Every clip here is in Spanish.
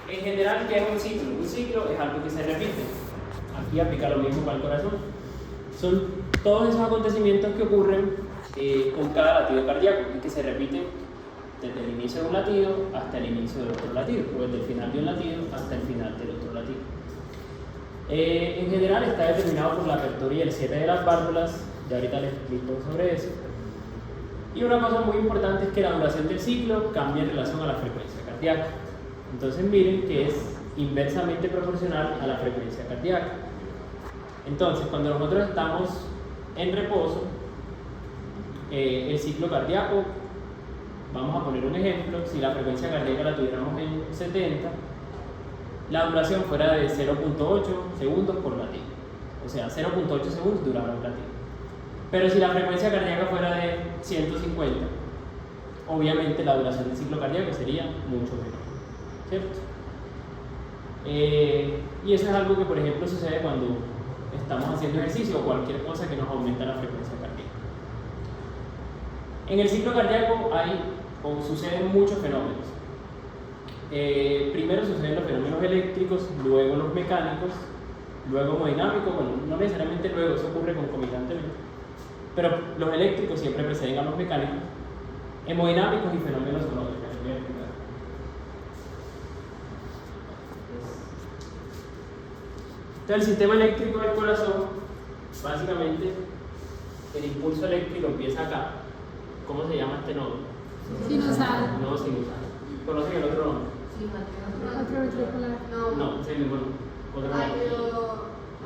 En general, ¿qué es un ciclo? Un ciclo es algo que se repite. Aquí aplica lo mismo para el corazón. Son todos esos acontecimientos que ocurren con cada latido cardíaco y que se repiten desde el inicio de un latido hasta el inicio del otro latido, o desde el final de un latido hasta el final del otro latido. En general está determinado por la apertura y el cierre de las válvulas, ya ahorita les explico sobre eso. Y una cosa muy importante es que la duración del ciclo cambia en relación a la frecuencia cardíaca. Entonces miren que es inversamente proporcional a la frecuencia cardíaca. Entonces cuando nosotros estamos en reposo, el ciclo cardíaco, vamos a poner un ejemplo, si la frecuencia cardíaca la tuviéramos en 70, la duración fuera de 0.8 segundos por latido. O sea, 0.8 segundos durará un latido. Pero si la frecuencia cardíaca fuera de 150, obviamente la duración del ciclo cardíaco sería mucho menor, ¿cierto? Y eso es algo que, por ejemplo, sucede cuando estamos haciendo ejercicio o cualquier cosa que nos aumenta la frecuencia cardíaca. En el ciclo cardíaco suceden muchos fenómenos. Primero suceden los fenómenos eléctricos, luego los mecánicos, luego hemodinámicos. Bueno, no necesariamente luego, eso ocurre concomitantemente, pero los eléctricos siempre preceden a los mecánicos, hemodinámicos y fenómenos sonóricos. Entonces, el sistema eléctrico del corazón, básicamente, el impulso eléctrico empieza acá. ¿Cómo se llama este nodo? Sinusal. Nodo sinusal. ¿Conocen el otro nombre? Otro ventricular. No, es el mismo nombre. Otro nombre.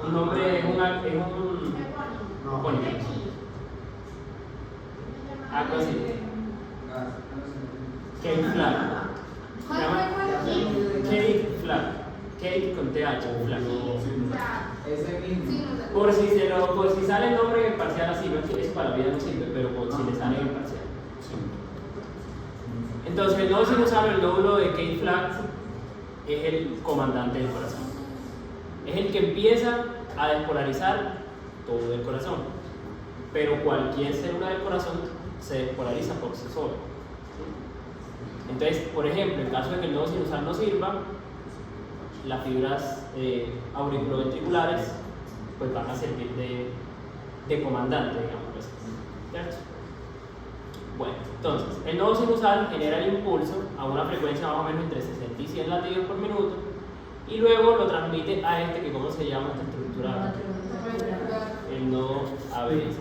Un nombre es un epónimo. Algo así. Kate Flag. Se llama Kate Flag. Kate con TH, Flag. Por si sale el nombre en parcial así, no es que eso para la vida no sirve, pero por si le sale en parcial. Entonces, el nodo sinusal, el nódulo de Kate Flag, es el comandante del corazón. Es el que empieza a despolarizar todo el corazón. Pero cualquier célula del corazón se despolariza por sí sola. Entonces, por ejemplo, en caso de que el nodo sinusal no sirva, las fibras auriculoventriculares pues van a servir de comandante, digamos así. ¿Cierto? Bueno, entonces, el nodo sinusal genera el impulso a una frecuencia más o menos entre 60 y 100 latidos por minuto y luego lo transmite a este, que ¿cómo se llama esta estructura? El nodo ABS.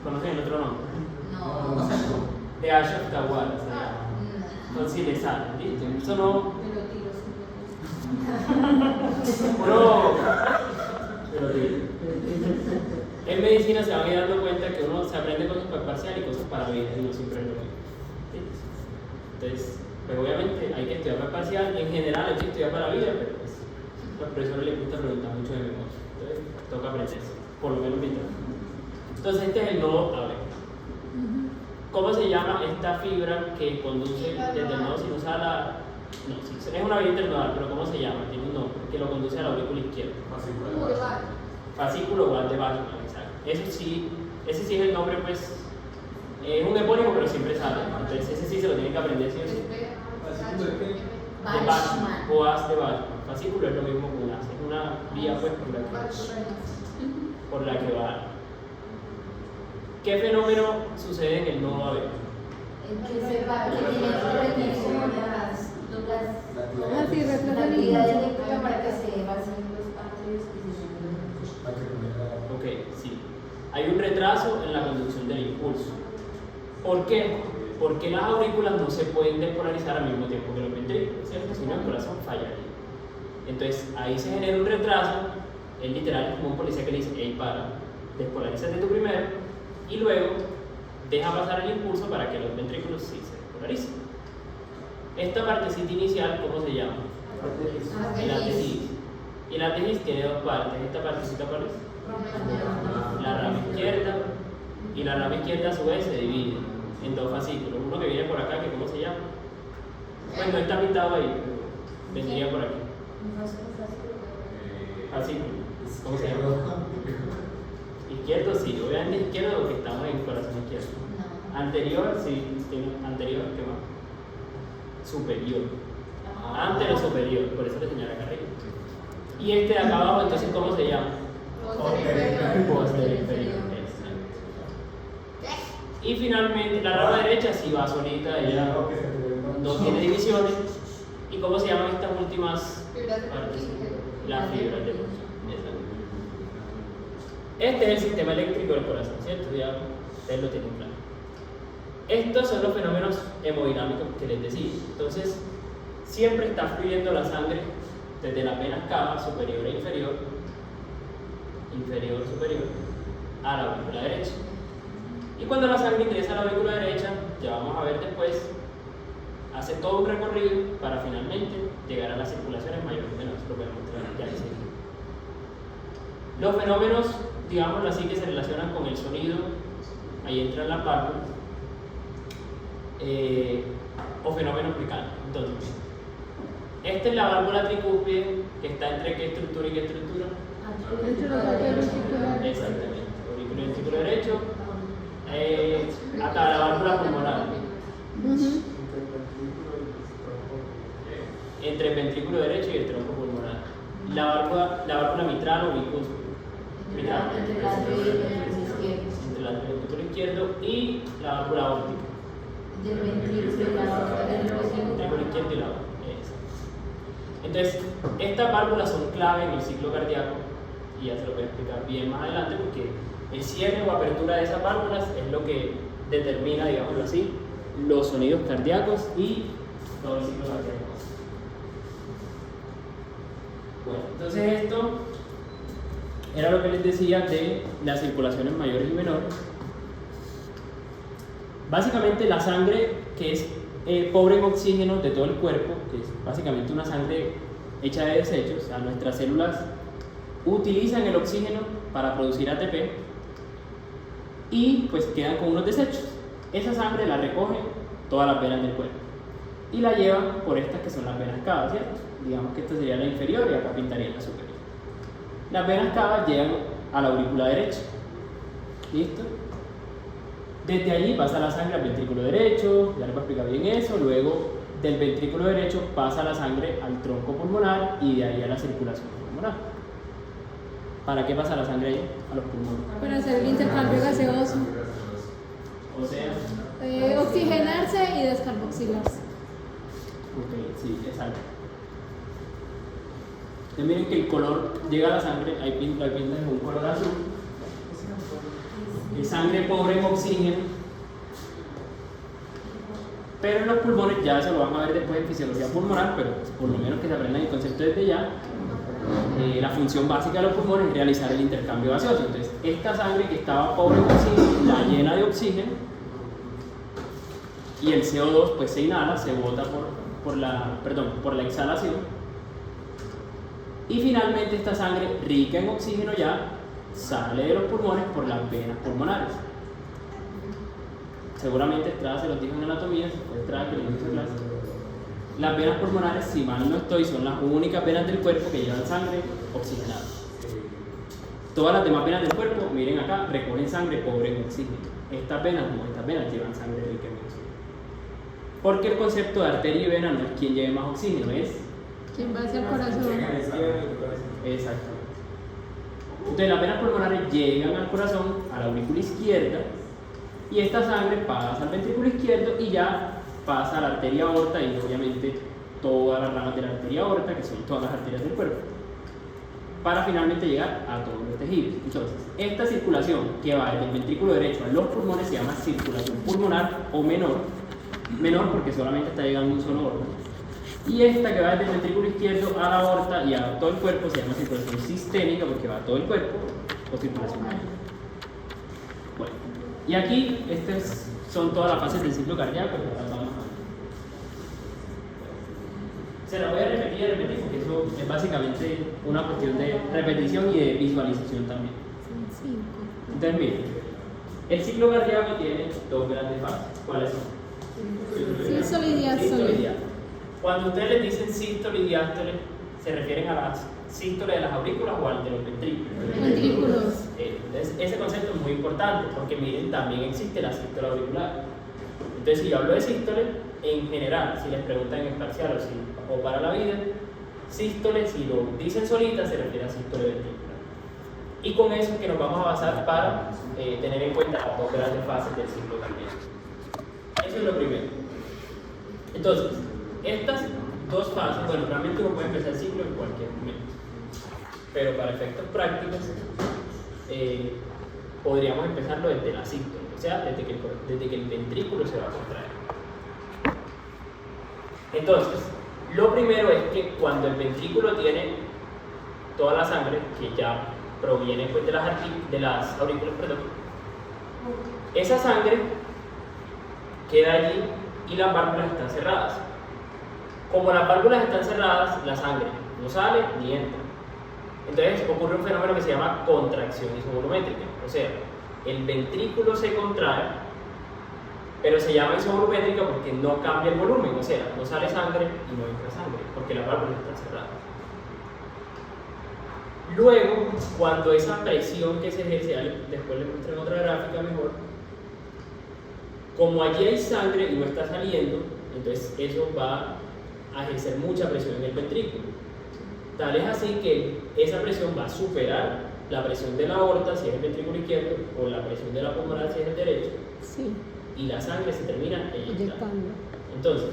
¿Conocen el otro nombre? No. De Ashok-Tawara se llama. Con silesal, ¿listo? Eso no. Pero en medicina se van a ir dando cuenta que uno se aprende cosas para parcial y cosas para vida y no siempre es lo mismo. Entonces, pues obviamente hay que estudiar para parcial, en general hay que estudiar para vida, pero pues a los profesores les gusta preguntar mucho de memoria. Entonces, toca aprender, por lo menos mientras. Entonces, este es el nodo AB. ¿Cómo se llama esta fibra que conduce desde el nodo sinusal a... No, sí, es una vía internodal, pero ¿cómo se llama? Tiene un nombre, que lo conduce a la aurícula izquierda. Fascículo oval de Bachmann, exacto. Ese sí es el nombre, pues, es un epónimo, pero siempre sale. Entonces, ese sí se lo tienen que aprender, ¿sí o sí? De Bachmann, o as de Bachmann. Fascículo es lo mismo que un as, es una vía, pues, por la que va. ¿Qué fenómeno sucede en el nodo AB? La actividad eléctrica para que se vacíen los arterios y se... Ok, sí. Hay un retraso en la conducción del impulso. ¿Por qué? Porque las aurículas no se pueden despolarizar al mismo tiempo que los ventrículos, ¿cierto? Si no, el corazón fallaría. Entonces, ahí se genera un retraso. Es literal, es como un policía que le dice: hey, para, despolarízate tú primero y luego deja pasar el impulso para que los ventrículos sí se despolaricen. Esta partecita inicial, ¿cómo se llama? El antesis. Y el antesis tiene dos partes. ¿Esta partecita cuál es? La rama izquierda. Y la rama izquierda a su vez se divide en dos fascículos. Uno que viene por acá, que ¿cómo se llama? Bueno, no está pintado ahí, pero vendría por aquí. Fascículo. ¿Cómo se llama? Izquierdo, sí. Obviamente izquierdo porque estamos en el corazón izquierdo. Anterior, sí. Anterior, ¿qué más? Superior. Antero superior, por eso le señala acá arriba. Y este de acá abajo, entonces, ¿cómo se llama? Posterior inferior. Y finalmente, la rama derecha sí va solita, ella no tiene divisiones. ¿Y cómo se llaman estas últimas partes? Las fibras de Purkinje. Este es el sistema eléctrico del corazón, ¿cierto? Ya ustedes lo tienen claro. Estos son los fenómenos hemodinámicos que les decía. Entonces, siempre está fluyendo la sangre desde las venas cava, superior e inferior, superior, a la aurícula derecha. Y cuando la sangre ingresa a la aurícula derecha, ya vamos a ver después, hace todo un recorrido para finalmente llegar a las circulaciones mayores y menores. Lo voy a mostrar ya enseguida. Los fenómenos, digámoslo así, que se relacionan con el sonido, ahí entran las válvulas, o fenómenos mecánicos. Entonces, esta es la válvula tricúspide, que está entre qué estructura y qué estructura. Entre los auriculares. Exactamente, aurículo y ventrículo derecho. Acá la válvula pulmonar, entre el ventrículo derecho y el tronco pulmonar. La válvula mitral o bicúspide. Mitral. Entre la Entre el ventrículo izquierdo y la válvula aórtica. del ventrículo y la otra del Ventrículo izquierdo y la aórtica. Entonces, estas válvulas son clave en el ciclo cardíaco y ya se lo voy a explicar bien más adelante porque el cierre o apertura de esas válvulas es lo que determina, digámoslo así, los sonidos cardíacos y todo el ciclo cardíaco. Bueno, entonces esto era lo que les decía de las circulaciones mayores y menores. Básicamente la sangre que es pobre en oxígeno de todo el cuerpo, que es básicamente una sangre hecha de desechos, o sea, nuestras células utilizan el oxígeno para producir ATP y pues quedan con unos desechos. Esa sangre la recogen todas las venas del cuerpo y la llevan por estas que son las venas cava, ¿cierto? Digamos que esta sería la inferior y acá pintaría la superior. Las venas cava llegan a la aurícula derecha. ¿Listo? Desde allí pasa la sangre al ventrículo derecho, ya les voy a explicar bien eso. Luego del ventrículo derecho pasa la sangre al tronco pulmonar y de ahí a la circulación pulmonar. ¿Para qué pasa la sangre ahí? A los pulmones. Para hacer el intercambio gaseoso. O sea, Oxigenarse y descarboxilarse. ok, sí, exacto. Entonces miren que el color llega a la sangre, ahí pintan un color azul. Es sangre pobre en oxígeno. Pero en los pulmones, ya eso lo van a ver después en fisiología pulmonar, pero por lo menos que se aprendan el concepto desde ya. La función básica de los pulmones es realizar el intercambio gaseoso. Entonces, esta sangre que estaba pobre en oxígeno, la llena de oxígeno y el CO2 pues se inhala, se bota por la exhalación. Y finalmente esta sangre rica en oxígeno ya sale de los pulmones por las venas pulmonares. Seguramente Estrada se los dijo en anatomía, si fue Estrada que le hizo clase. Las venas pulmonares, si mal no estoy, son las únicas venas del cuerpo que llevan sangre oxigenada. Todas las demás venas del cuerpo, miren acá, recogen sangre pobre en oxígeno. Estas venas llevan sangre rica en oxígeno. Porque el concepto de arteria y vena no es quien lleve más oxígeno, es ¿Quién va hacia el corazón? exacto. Entonces las venas pulmonares llegan al corazón, a la aurícula izquierda, y esta sangre pasa al ventrículo izquierdo y ya pasa a la arteria aorta y obviamente todas las ramas de la arteria aorta, que son todas las arterias del cuerpo, para finalmente llegar a todos los tejidos. Entonces, esta circulación que va desde el ventrículo derecho a los pulmones se llama circulación pulmonar o menor porque solamente está llegando un solo órgano. Y esta que va desde el ventrículo izquierdo a la aorta y a todo el cuerpo se llama circulación sistémica porque va a todo el cuerpo o circulación mayor. Bueno, y aquí estas son todas las fases del ciclo cardíaco. Se la voy a repetir porque eso es básicamente una cuestión de repetición y de visualización también. Entonces miren, el ciclo cardíaco tiene dos grandes fases. ¿Cuáles son? Sístole y diástole. Sístole y diástole. Cuando ustedes les dicen sístole y diástole, se refieren a las sístole de las aurículas o al de los ventrículos. Ventrículos. Entonces, ese concepto es muy importante porque miren, también existe la sístole auricular. Entonces, si yo hablo de sístole, en general, si les preguntan en parcial o para la vida, sístole, si lo dicen solita, se refiere a sístole ventricular. Y con eso es que nos vamos a basar para tener en cuenta las dos grandes fases del ciclo cardíaco. Eso es lo primero. Entonces, estas dos fases, bueno, realmente uno puede empezar el ciclo en cualquier momento, pero para efectos prácticos podríamos empezarlo desde la sístole, o sea, desde que el ventrículo se va a contraer. Entonces, lo primero es que cuando el ventrículo tiene toda la sangre, que ya proviene pues, de las aurículas, esa sangre queda allí y las válvulas están cerradas. Como las válvulas están cerradas, la sangre no sale ni entra. Entonces ocurre un fenómeno que se llama contracción isovolumétrica. O sea, el ventrículo se contrae, pero se llama isovolumétrica porque no cambia el volumen. O sea, no sale sangre y no entra sangre, porque las válvulas están cerradas. Luego, cuando esa presión que se ejerce, después les muestro en otra gráfica mejor, como allí hay sangre y no está saliendo, entonces eso va a ejercer mucha presión en el ventrículo. Tal es así que esa presión va a superar la presión de la aorta si es el ventrículo izquierdo o la presión de la pulmonar si es el derecho, Sí, y la sangre se termina eyectando. inyectando. Entonces,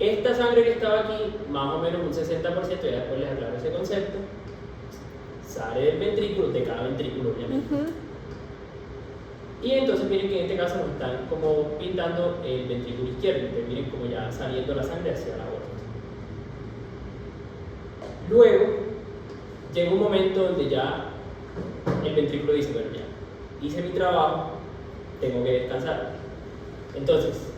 esta sangre que estaba aquí, más o menos un 60%, ya después les aclaro ese concepto, sale del ventrículo, de cada ventrículo obviamente. Y entonces miren que en este caso nos están como pintando el ventrículo izquierdo, entonces miren como ya saliendo la sangre hacia la aorta. Luego, llega un momento donde ya el ventrículo dice, bueno ya, hice mi trabajo, tengo que descansar. Entonces,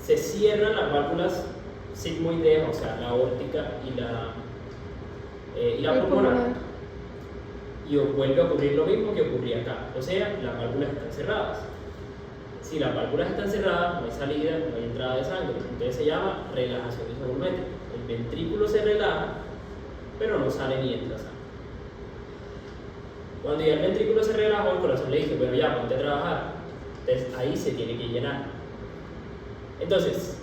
se cierran las válvulas sigmoideas, o sea, la aórtica y la pulmonar. Y vuelve a ocurrir lo mismo que ocurría acá, o sea, las válvulas están cerradas. Si las válvulas están cerradas, no hay salida, no hay entrada de sangre, entonces se llama relajación isovolumétrica. El ventrículo se relaja, pero no sale ni entra sangre. Cuando ya el ventrículo se relajó, el corazón le dice, bueno ya, ponte a trabajar. Entonces ahí se tiene que llenar. Entonces,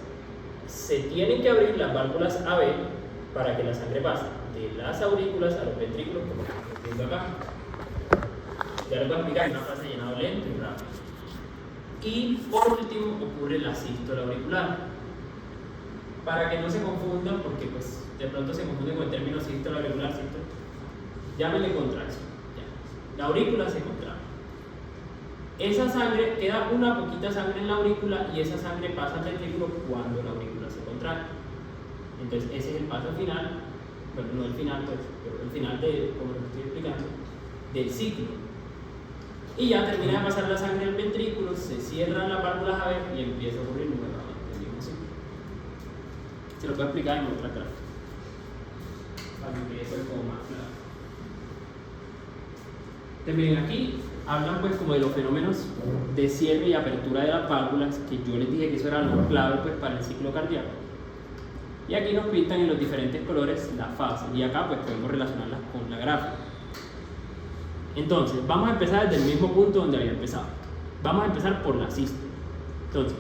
se tienen que abrir las válvulas AB para que la sangre pase de las aurículas a los ventrículos, como estoy viendo acá. Ya les voy a explicar, una fase de llenado lento y rápido. Y por último ocurre la sístole auricular. Para que no se confundan, porque pues de pronto se confunden con el término sístole auricular, sístole, llámenle contracción. Ya. La aurícula se contrae. Esa sangre, queda una poquita sangre en la aurícula y esa sangre pasa al ventrículo cuando la aurícula se contrae. Entonces ese es el paso final, bueno, no el final pues, pero el final de, como lo estoy explicando, del ciclo. Y ya termina de pasar la sangre al ventrículo, se cierran las válvulas a ver y empieza a ocurrir nuevamente el mismo ciclo. Se lo voy a explicar en otra gráfica, para que quede como más claro. Entonces miren, aquí hablan pues como de los fenómenos de cierre y apertura de las válvulas, que yo les dije que eso era lo clave pues para el ciclo cardíaco. Y aquí nos pintan en los diferentes colores las fases, y acá pues podemos relacionarlas con la gráfica. Entonces, vamos a empezar desde el mismo punto donde había empezado. Vamos a empezar por la sístole. Entonces,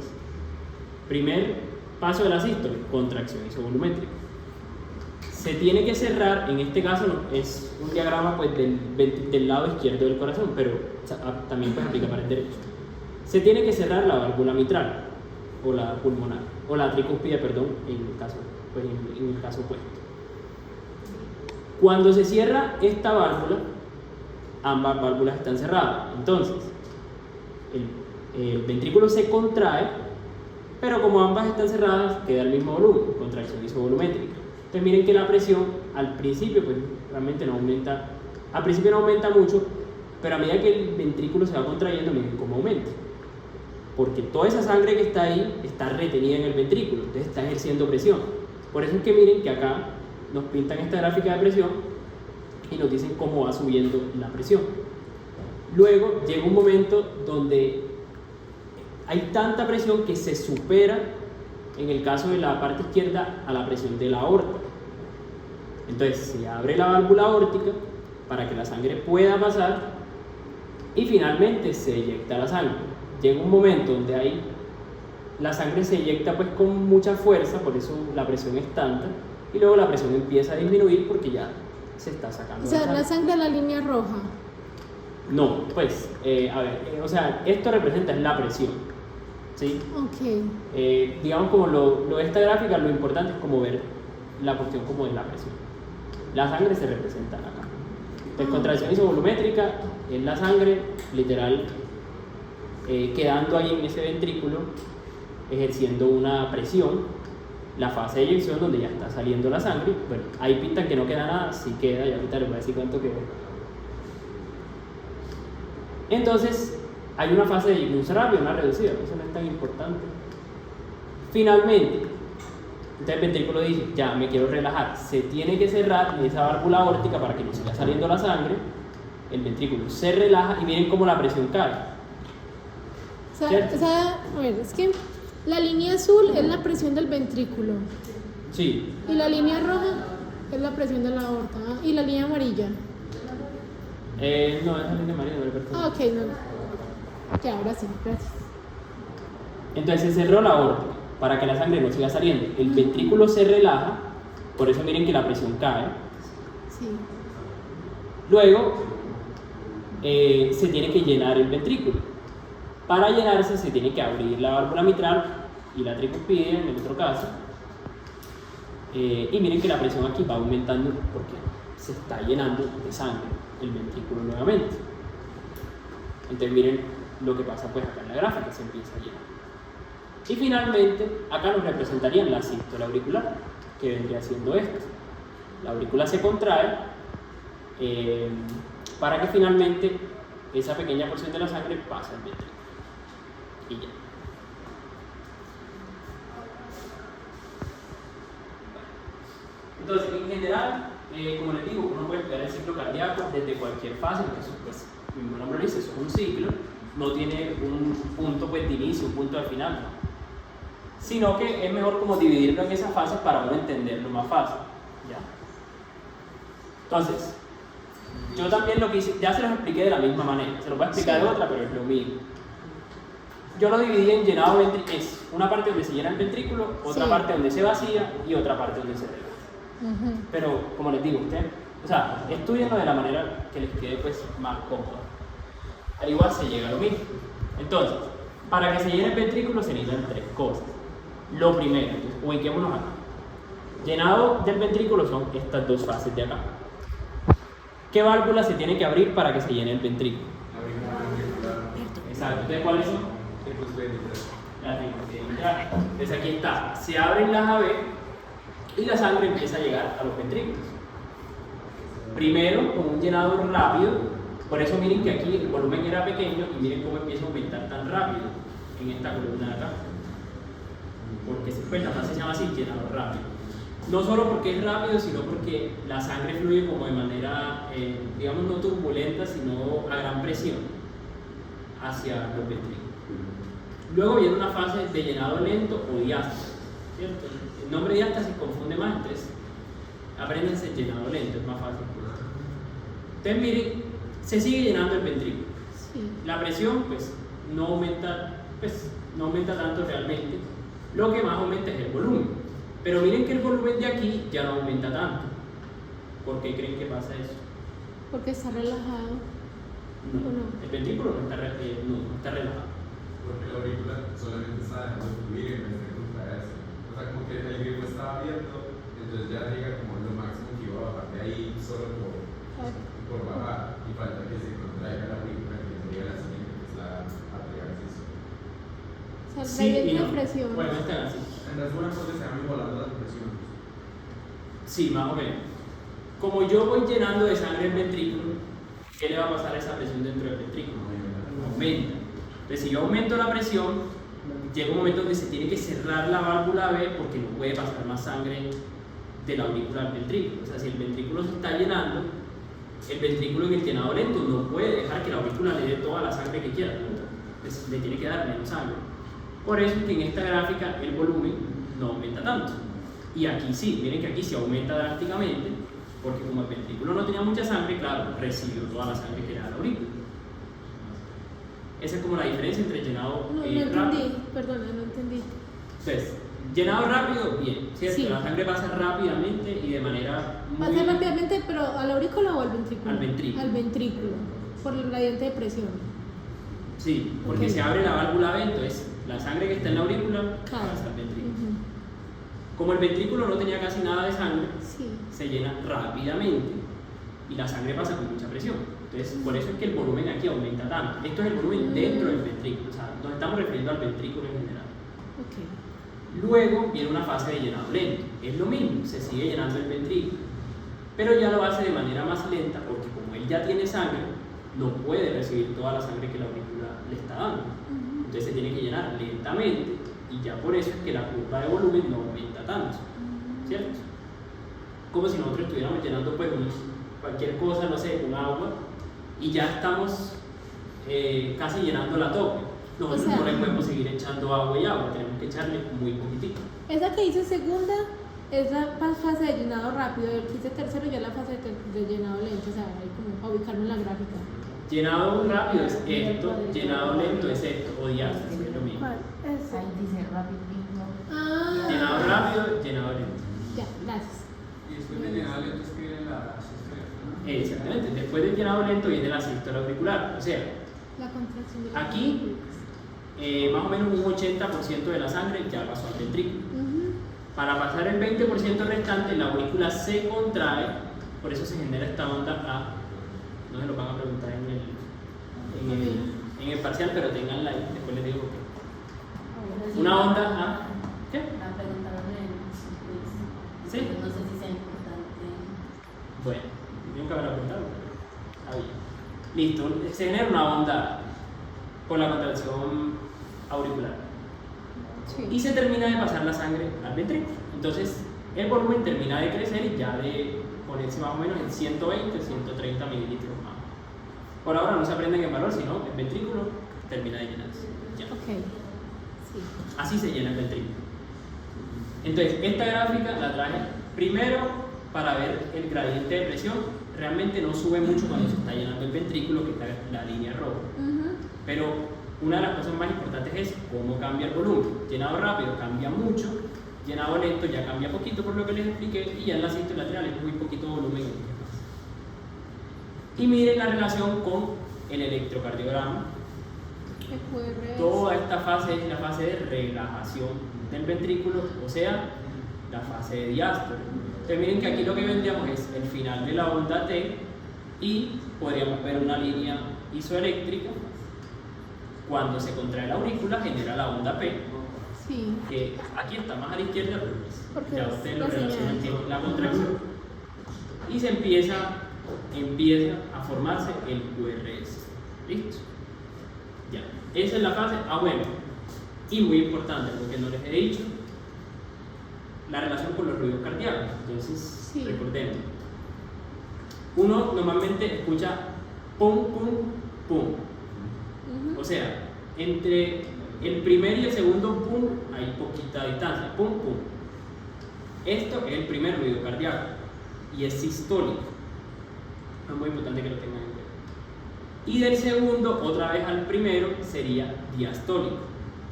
primer paso de la sístole, contracción isovolumétrica. Se tiene que cerrar, en este caso es un diagrama pues, del lado izquierdo del corazón, pero también pues, aplica para el derecho. Se tiene que cerrar la válvula mitral, o la pulmonar, o la tricúspide, perdón, en el caso opuesto. Cuando se cierra esta válvula, ambas válvulas están cerradas. Entonces, el ventrículo se contrae, pero como ambas están cerradas, queda el mismo volumen, contracción isovolumétrica. Entonces miren que la presión al principio pues realmente no aumenta, al principio no aumenta mucho, pero a medida que el ventrículo se va contrayendo, miren cómo aumenta. Porque toda esa sangre que está ahí está retenida en el ventrículo, entonces está ejerciendo presión. Por eso es que miren que acá nos pintan esta gráfica de presión y nos dicen cómo va subiendo la presión. Luego llega un momento donde hay tanta presión que se supera, en el caso de la parte izquierda, a la presión de la aorta. Entonces se abre la válvula aórtica para que la sangre pueda pasar y finalmente se eyecta la sangre. Llega un momento donde hay la sangre se eyecta pues con mucha fuerza, por eso la presión es tanta, y luego la presión empieza a disminuir porque ya se está sacando O sea, la sangre es la línea roja. No, pues, a ver, o sea, esto representa la presión, ¿sí? Ok. Digamos como lo de esta gráfica, lo importante es como ver la cuestión como de la presión. La sangre se representa acá. Entonces, contracción isovolumétrica es la sangre, literal, quedando ahí en ese ventrículo, ejerciendo una presión. La fase de eyección, donde ya está saliendo la sangre, bueno, ahí pintan que no queda nada, sí queda, y ahorita les voy a decir cuánto queda. Entonces, hay una fase de eyección rápida, una reducida, eso no es tan importante. Finalmente, entonces el ventrículo dice, ya me quiero relajar, se tiene que cerrar esa válvula aórtica para que no siga saliendo la sangre, el ventrículo se relaja y miren cómo la presión cae. ¿Cierto? A ver, es que la línea azul es la presión del ventrículo Sí, y la línea roja es la presión de la aorta, ¿ah? Y la línea amarilla. no, esa línea amarilla no le pertenece. Ah, ok, no. Ok, ahora sí, gracias. Entonces se cerró la aorta para que la sangre no siga saliendo. El ventrículo se relaja, por eso miren que la presión cae. Sí. Luego se tiene que llenar el ventrículo. Para llenarse se tiene que abrir la válvula mitral y la tricuspide en el otro caso. Y miren que la presión aquí va aumentando porque se está llenando de sangre el ventrículo nuevamente. Entonces miren lo que pasa pues acá en la gráfica, se empieza a llenar. Y finalmente acá nos representarían la sístole auricular, que vendría siendo esto. La aurícula se contrae para que finalmente esa pequeña porción de la sangre pase al ventrículo. Y ya. Entonces, en general, como les digo, uno puede estudiar el ciclo cardíaco desde cualquier fase, porque eso, pues, el mismo nombre lo dice, eso es un ciclo, no tiene un punto pues, de inicio, un punto de final, ¿no? Sino que es mejor como dividirlo en esas fases para uno entenderlo más fácil. ¿Ya? Entonces, yo también lo que hice, ya se los expliqué de la misma manera, se los voy a explicar de otra, pero es lo mismo. Yo lo dividí en llenado ventrículo, es una parte donde se llena el ventrículo, otra parte donde se vacía y otra parte donde se relaja. Pero, como les digo, ustedes, o sea, estudienlo de la manera que les quede pues, más cómoda. Al igual se llega a lo mismo. Entonces, para que se llene el ventrículo se necesitan tres cosas. Lo primero, entonces, ubiquémonos acá. Llenado del ventrículo son estas dos fases de acá. ¿Qué válvula se tiene que abrir para que se llene el ventrículo? Exacto. ¿Ustedes cuáles son? Entonces aquí está. Se abren las AV y la sangre empieza a llegar a los ventrículos. Primero con un llenado rápido. Por eso miren que aquí el volumen era pequeño y miren cómo empieza a aumentar tan rápido en esta columna de acá. Porque pues, la fase se llama así, llenado rápido. No solo porque es rápido, sino porque la sangre fluye como de manera, digamos, no turbulenta, sino a gran presión hacia los ventrículos. Luego viene una fase de llenado lento o diástasis, ¿cierto? El nombre diástasis confunde más, entonces apréndense el llenado lento, es más fácil. Entonces miren, se sigue llenando el ventrículo. Sí. La presión pues no aumenta tanto realmente. Lo que más aumenta es el volumen. Pero miren que el volumen de aquí ya no aumenta tanto. ¿Por qué creen que pasa eso? Porque está relajado. No, ¿O no? el ventrículo no está relajado. Porque la aurícula solamente está dejando fluir en vez de contraerse. O sea, como que el grifo está abierto, entonces ya llega como lo máximo que iba a bajar de ahí solo por bajar. Y falta que se contraiga la aurícula, que sería la siguiente, que es la atriaxis. O sea, Sí la y no. presión. Bueno, están así. En algunas cosas se van igualando las presiones. Sí, más o menos. Como yo voy llenando de sangre el ventrículo, ¿qué le va a pasar a esa presión dentro del ventrículo? Aumenta. Entonces, si yo aumento la presión, llega un momento donde se tiene que cerrar la válvula B porque no puede pasar más sangre de la aurícula al ventrículo. O sea, si el ventrículo se está llenando, el ventrículo en el llenado lento no puede dejar que la aurícula le dé toda la sangre que quiera. Entonces, le tiene que dar menos sangre. Por eso es que en esta gráfica el volumen no aumenta tanto. Y aquí sí, miren que aquí se aumenta drásticamente, porque como el ventrículo no tenía mucha sangre, claro, recibió toda la sangre que era la aurícula. Esa es como la diferencia entre llenado No, no rápido. entendí, perdona, no entendí. Entonces, llenado rápido, bien, ¿cierto? Sí. La sangre pasa rápidamente y de manera muy... Pasa rápidamente, pero ¿al aurículo o al ventrículo? Al ventrículo. Al ventrículo, por el gradiente de presión. Sí, porque Ok. se abre la válvula B, entonces la sangre que está en la aurícula Claro. pasa al ventrículo. Ujú. Como el ventrículo no tenía casi nada de sangre, Sí. se llena rápidamente y la sangre pasa con mucha presión. Entonces, por eso es que el volumen aquí aumenta tanto. Esto es el volumen dentro del ventrículo, o sea, nos estamos refiriendo al ventrículo en general. Ok. Luego viene una fase de llenado lento. Es lo mismo, se sigue llenando el ventrículo, pero ya lo hace de manera más lenta porque como él ya tiene sangre, no puede recibir toda la sangre que la aurícula le está dando. Ujú. Entonces se tiene que llenar lentamente y ya por eso es que la curva de volumen no aumenta tanto, ¿cierto? Como si nosotros estuviéramos llenando pues cualquier cosa, no sé, con agua y ya estamos casi llenándola a tope. Nosotros O sea, no le podemos seguir echando agua y agua, tenemos que echarle muy poquitito. Esa que dice segunda es la fase de llenado rápido, el que dice tercero ya es la fase de llenado lento, o sea, hay como para ubicarlo en la gráfica. Llenado rápido es esto, llenado lento es esto, o diástasis, es lo mismo. ¿Cuál? Esa. Ahí dice rápido. Ah. Llenado rápido, llenado lento. Ya, gracias. Y después de llenado lento escriben la sistema. Exactamente, después del llenado lento viene la sístole auricular, o sea, La contracción de la aquí más o menos un 80% de la sangre ya pasó al ventrículo. Ujú. Para pasar el 20% restante, la aurícula se contrae, por eso se genera esta onda A. No se lo van a preguntar en el parcial, pero tenganla ahí, después les digo por qué. Una onda A. ¿Qué? La preguntaron en quiz. Sí. No sé si sea importante. Bueno, nunca me lo preguntaron, pero está bien. Listo, se genera una onda por la contracción auricular. Sí. Y se termina de pasar la sangre al ventrículo. Entonces, el volumen termina de crecer y ya de ponerse más o menos en 120, 130 mililitros más. Por ahora no se aprenden en valor, sino el ventrículo termina de llenarse. Ya. Ok. Sí. Así se llena el ventrículo. Entonces, esta gráfica la traje primero para ver el gradiente de presión. Realmente no sube mucho cuando se está llenando el ventrículo, que está la línea roja. Ujú. Pero una de las cosas más importantes es cómo cambia el volumen. Llenado rápido cambia mucho, llenado lento ya cambia poquito por lo que les expliqué y ya en la sístole lateral es muy poquito volumen. Y miren la relación con el electrocardiograma. EQRS. Toda esta fase es la fase de relajación del ventrículo, o sea, la fase de diástole. Entonces miren que aquí lo que vendríamos es el final de la onda T y podríamos ver una línea isoeléctrica. Cuando se contrae la aurícula genera la onda P, Sí. que aquí está más a la izquierda, pero pues Porque ya es ustedes la lo relacionan señal. con la contracción. Y se empieza a formarse el QRS. ¿Listo? Ya. Esa es la fase. Ah, bueno. Y muy importante, porque no les he dicho, la relación con los ruidos cardíacos. Entonces, Sí. recordemos. Uno normalmente escucha pum, pum, pum. Ujú. O sea, entre el primer y el segundo pum hay poquita distancia. Pum, pum. Esto es el primer ruido cardíaco y es sistólico. Es muy importante que lo tengan en cuenta. Y del segundo, otra vez al primero, sería diastólico.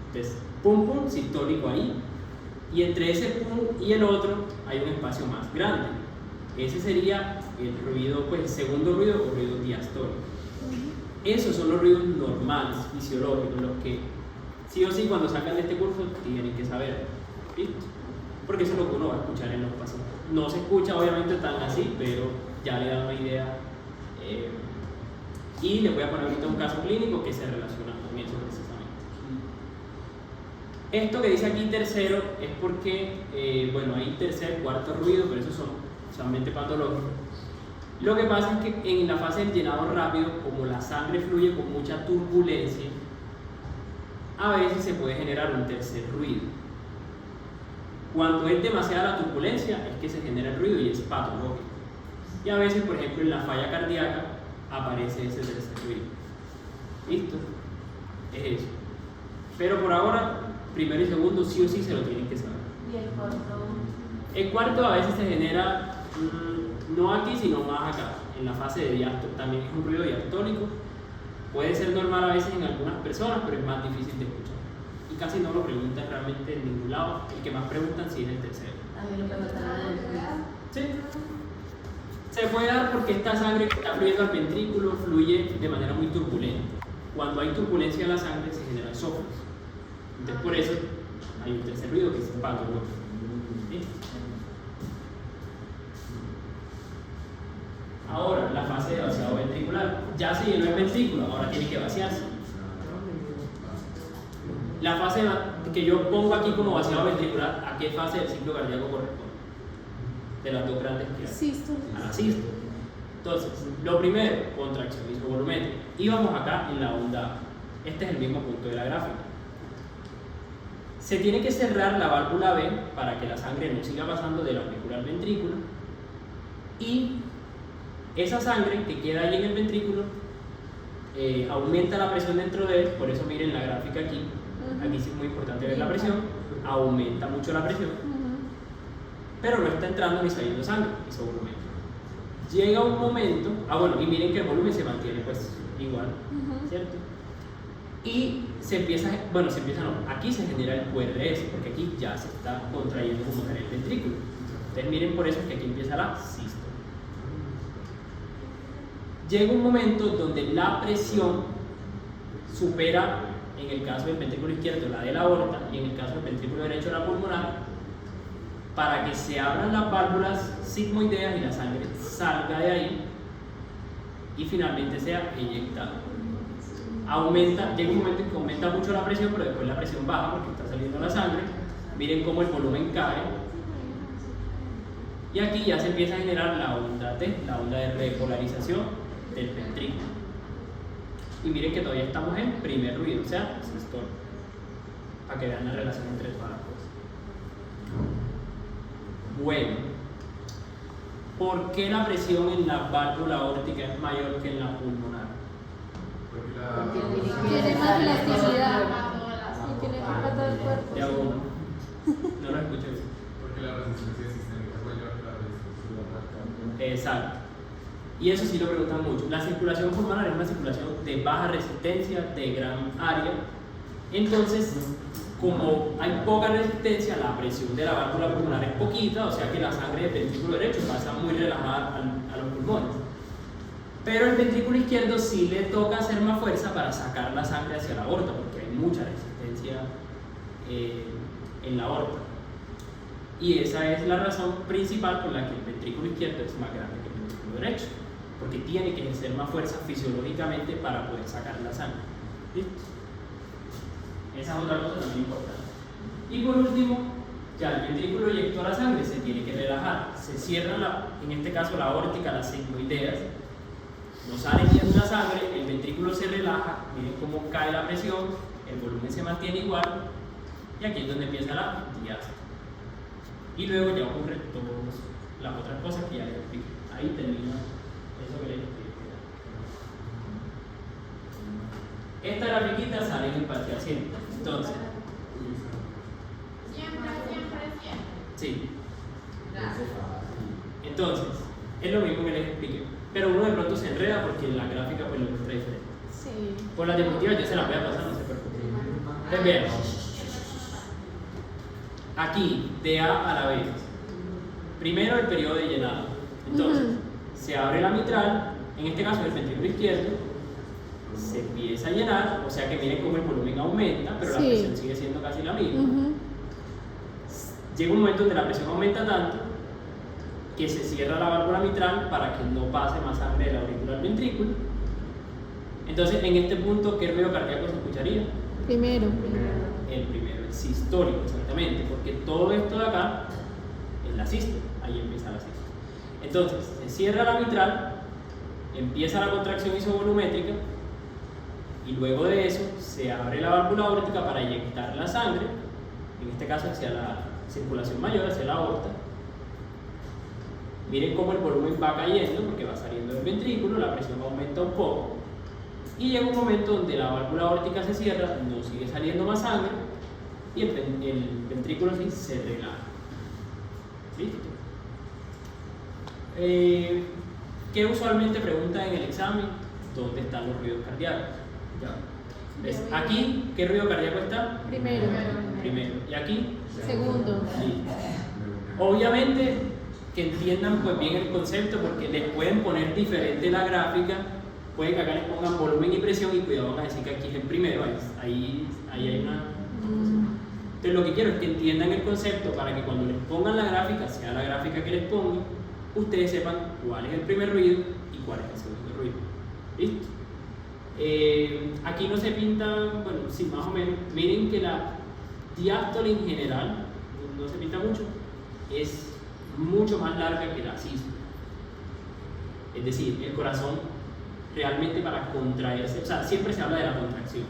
Entonces, pum, pum, sistólico ahí. Y entre ese pum y el otro hay un espacio más grande. Ese sería el ruido, pues el segundo ruido o ruido diastólico. Esos son los ruidos normales, fisiológicos, los que sí o sí cuando sacan de este curso tienen que saber. ¿Listo? Porque eso es lo que uno va a escuchar en los pacientes. No se escucha obviamente tan así, pero ya le da una idea. Y les voy a poner ahorita un caso clínico que se relaciona con eso precisamente. Esto que dice aquí tercero es porque, bueno, hay tercer, cuarto ruido, pero esos son solamente patológicos. Lo que pasa es que en la fase del llenado rápido, como la sangre fluye con mucha turbulencia, a veces se puede generar un tercer ruido. Cuando es demasiada la turbulencia es que se genera el ruido y es patológico. Y a veces, por ejemplo, en la falla cardíaca aparece ese tercer ruido. ¿Listo? Es eso. Pero por ahora, primero y segundo sí o sí se lo tienen que saber. Y el cuarto. El cuarto a veces se genera no aquí, sino más acá, en la fase de diástole. También es un ruido diastólico, Puede ser normal a veces en algunas personas, pero es más difícil de escuchar. Y casi no lo preguntan realmente en ningún lado. El que más preguntan sí es el tercero. A mí lo preguntaron en el quiz. Sí. Se puede dar porque esta sangre que está fluyendo al ventrículo fluye de manera muy turbulenta. Cuando hay turbulencia en la sangre se generan soplos. Entonces por eso hay un tercer ruido que es el pátulo. ¿Sí? Ahora, la fase de vaciado ventricular. Ya se llenó el ventrículo, ahora tiene que vaciarse. La fase que yo pongo aquí como vaciado ventricular, ¿a qué fase del ciclo cardíaco corresponde? De las dos grandes que hay. Sístole. A la sístole. Entonces, lo primero, contracción isovolumétrica. Y vamos acá en la onda A. Este es el mismo punto de la gráfica. Se tiene que cerrar la válvula B para que la sangre no siga pasando del auricular al ventrículo. Y esa sangre que queda ahí en el ventrículo aumenta la presión dentro de él. Por eso miren la gráfica aquí. Aquí sí es muy importante ver la presión. Aumenta mucho la presión. Pero no está entrando ni saliendo sangre, isovolumétrica. Llega un momento, bueno, y miren que el volumen se mantiene pues igual, ¿cierto? Y se empieza, aquí se genera el QRS, porque aquí ya se está contrayendo como tal el ventrículo. Entonces miren por eso es que aquí empieza la sístole. Llega un momento donde la presión supera, en el caso del ventrículo izquierdo, la de la aorta, y en el caso del ventrículo derecho, la pulmonar, para que se abran las válvulas sigmoideas y la sangre salga de ahí y finalmente sea eyectada. Llega un momento en que aumenta mucho la presión, pero después la presión baja porque está saliendo la sangre. Miren cómo el volumen cae. Y aquí ya se empieza a generar la onda T, la onda de repolarización del ventrículo. Y miren que todavía estamos en primer ruido, o sea, sistole, para que vean la relación entre todas las cosas. Bueno, ¿por qué la presión en la válvula aórtica es mayor que en la pulmonar? Tiene más elasticidad y tiene que para todo el cuerpo. De uno. No lo escuché bien. Porque la resistencia sistémica es mayor que la resistencia. Exacto. Y eso sí lo preguntan mucho. La circulación pulmonar es una circulación de baja resistencia, de gran área. Entonces, como hay poca resistencia, la presión de la válvula pulmonar es poquita, o sea que la sangre del ventrículo derecho pasa muy relajada a los pulmones. Pero el ventrículo izquierdo sí le toca hacer más fuerza para sacar la sangre hacia la aorta, porque hay mucha resistencia en la aorta. Y esa es la razón principal por la que el ventrículo izquierdo es más grande que el ventrículo derecho, porque tiene que ejercer más fuerza fisiológicamente para poder sacar la sangre. ¿Listo? Esa es otra cosa también importante. Y por último, ya el ventrículo eyectó la sangre, se tiene que relajar. Se cierra, en este caso, la aórtica, las sigmoideas. No sale bien la sangre, el ventrículo se relaja, miren cómo cae la presión, el volumen se mantiene igual, y aquí es donde empieza la diástole. Y luego ya ocurren todas las otras cosas que ya les expliqué. Ahí termina eso que les expliqué. Esta grafiquita sale en el parcial siempre. Entonces, Siempre. sí. Gracias. Entonces, es lo mismo que les expliqué. Pero uno de pronto se enreda porque la gráfica pues lo muestra diferente. Sí. Por las diapositivas yo se las voy a pasar, no se preocupen. Entonces vean. Aquí, de A a la B. Primero el periodo de llenado. Entonces, se abre la mitral, en este caso el ventrículo izquierdo, se empieza a llenar, o sea que miren cómo el volumen aumenta, pero la Sí. presión sigue siendo casi la misma. Llega un momento donde la presión aumenta tanto que se cierra la válvula mitral para que no pase más sangre del auricular al ventrículo. Entonces, en este punto, ¿qué ruido cardíaco se escucharía? Primero. El primero, el sistólico, exactamente, porque todo esto de acá es la sístole, ahí empieza la sístole. Entonces, se cierra la mitral, empieza la contracción isovolumétrica, y luego de eso se abre la válvula aórtica para eyectar la sangre, en este caso hacia la circulación mayor, hacia la aorta. Miren cómo el volumen va cayendo porque va saliendo del ventrículo, la presión aumenta un poco y llega un momento donde la válvula aórtica se cierra, no sigue saliendo más sangre y el ventrículo sí se relaja. ¿Listo? ¿Qué usualmente preguntan en el examen? ¿Dónde están los ruidos cardíacos? Ya. ¿Ves? Aquí, ¿qué ruido cardíaco está? Primero. Primero. ¿Y aquí? Segundo. Sí. Obviamente que entiendan pues bien el concepto, porque les pueden poner diferente la gráfica, pueden que acá les pongan volumen y presión y cuidado, van a decir que aquí es el primero, ahí hay una... Entonces lo que quiero es que entiendan el concepto para que cuando les pongan la gráfica, sea la gráfica que les ponga, ustedes sepan cuál es el primer ruido y cuál es el segundo ruido. ¿Listo? Aquí no se pinta, bueno, sí, más o menos. Miren que la diástole en general, no se pinta mucho, es mucho más larga que la sístole. Es decir, el corazón realmente para contraerse, o sea, siempre se habla de la contracción,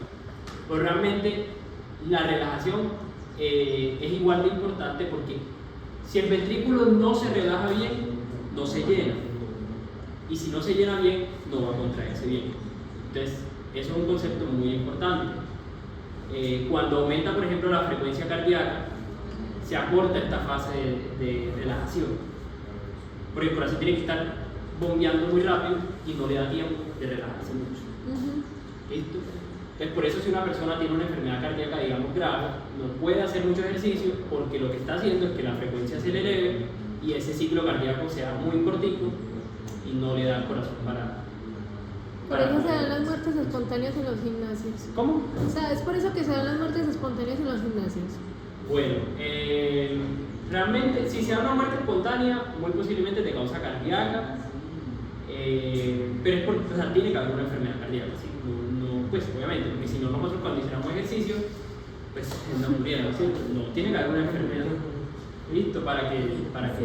pero realmente la relajación es igual de importante, porque si el ventrículo no se relaja bien, no se llena, y si no se llena bien, no va a contraerse bien. Entonces, eso es un concepto muy importante. Cuando aumenta, por ejemplo, la frecuencia cardíaca, se acorta esta fase de relajación, porque el corazón tiene que estar bombeando muy rápido y no le da tiempo de relajarse mucho. ¿Listo? Entonces, por eso si una persona tiene una enfermedad cardíaca, digamos, grave, no puede hacer mucho ejercicio, porque lo que está haciendo es que la frecuencia se le eleve y ese ciclo cardíaco sea muy cortico y no le da al corazón Por eso se dan las muertes espontáneas en los gimnasios. ¿Cómo? O sea, es por eso que se dan las muertes espontáneas en los gimnasios. Bueno, realmente, si se da una muerte espontánea, muy posiblemente de causa cardíaca, pero es porque, o sea, tiene que haber una enfermedad cardíaca, ¿sí? No, pues obviamente, porque si no, nosotros cuando hiciéramos ejercicio, pues no muriéramos, ¿sí? No, tiene que haber una enfermedad, listo, para que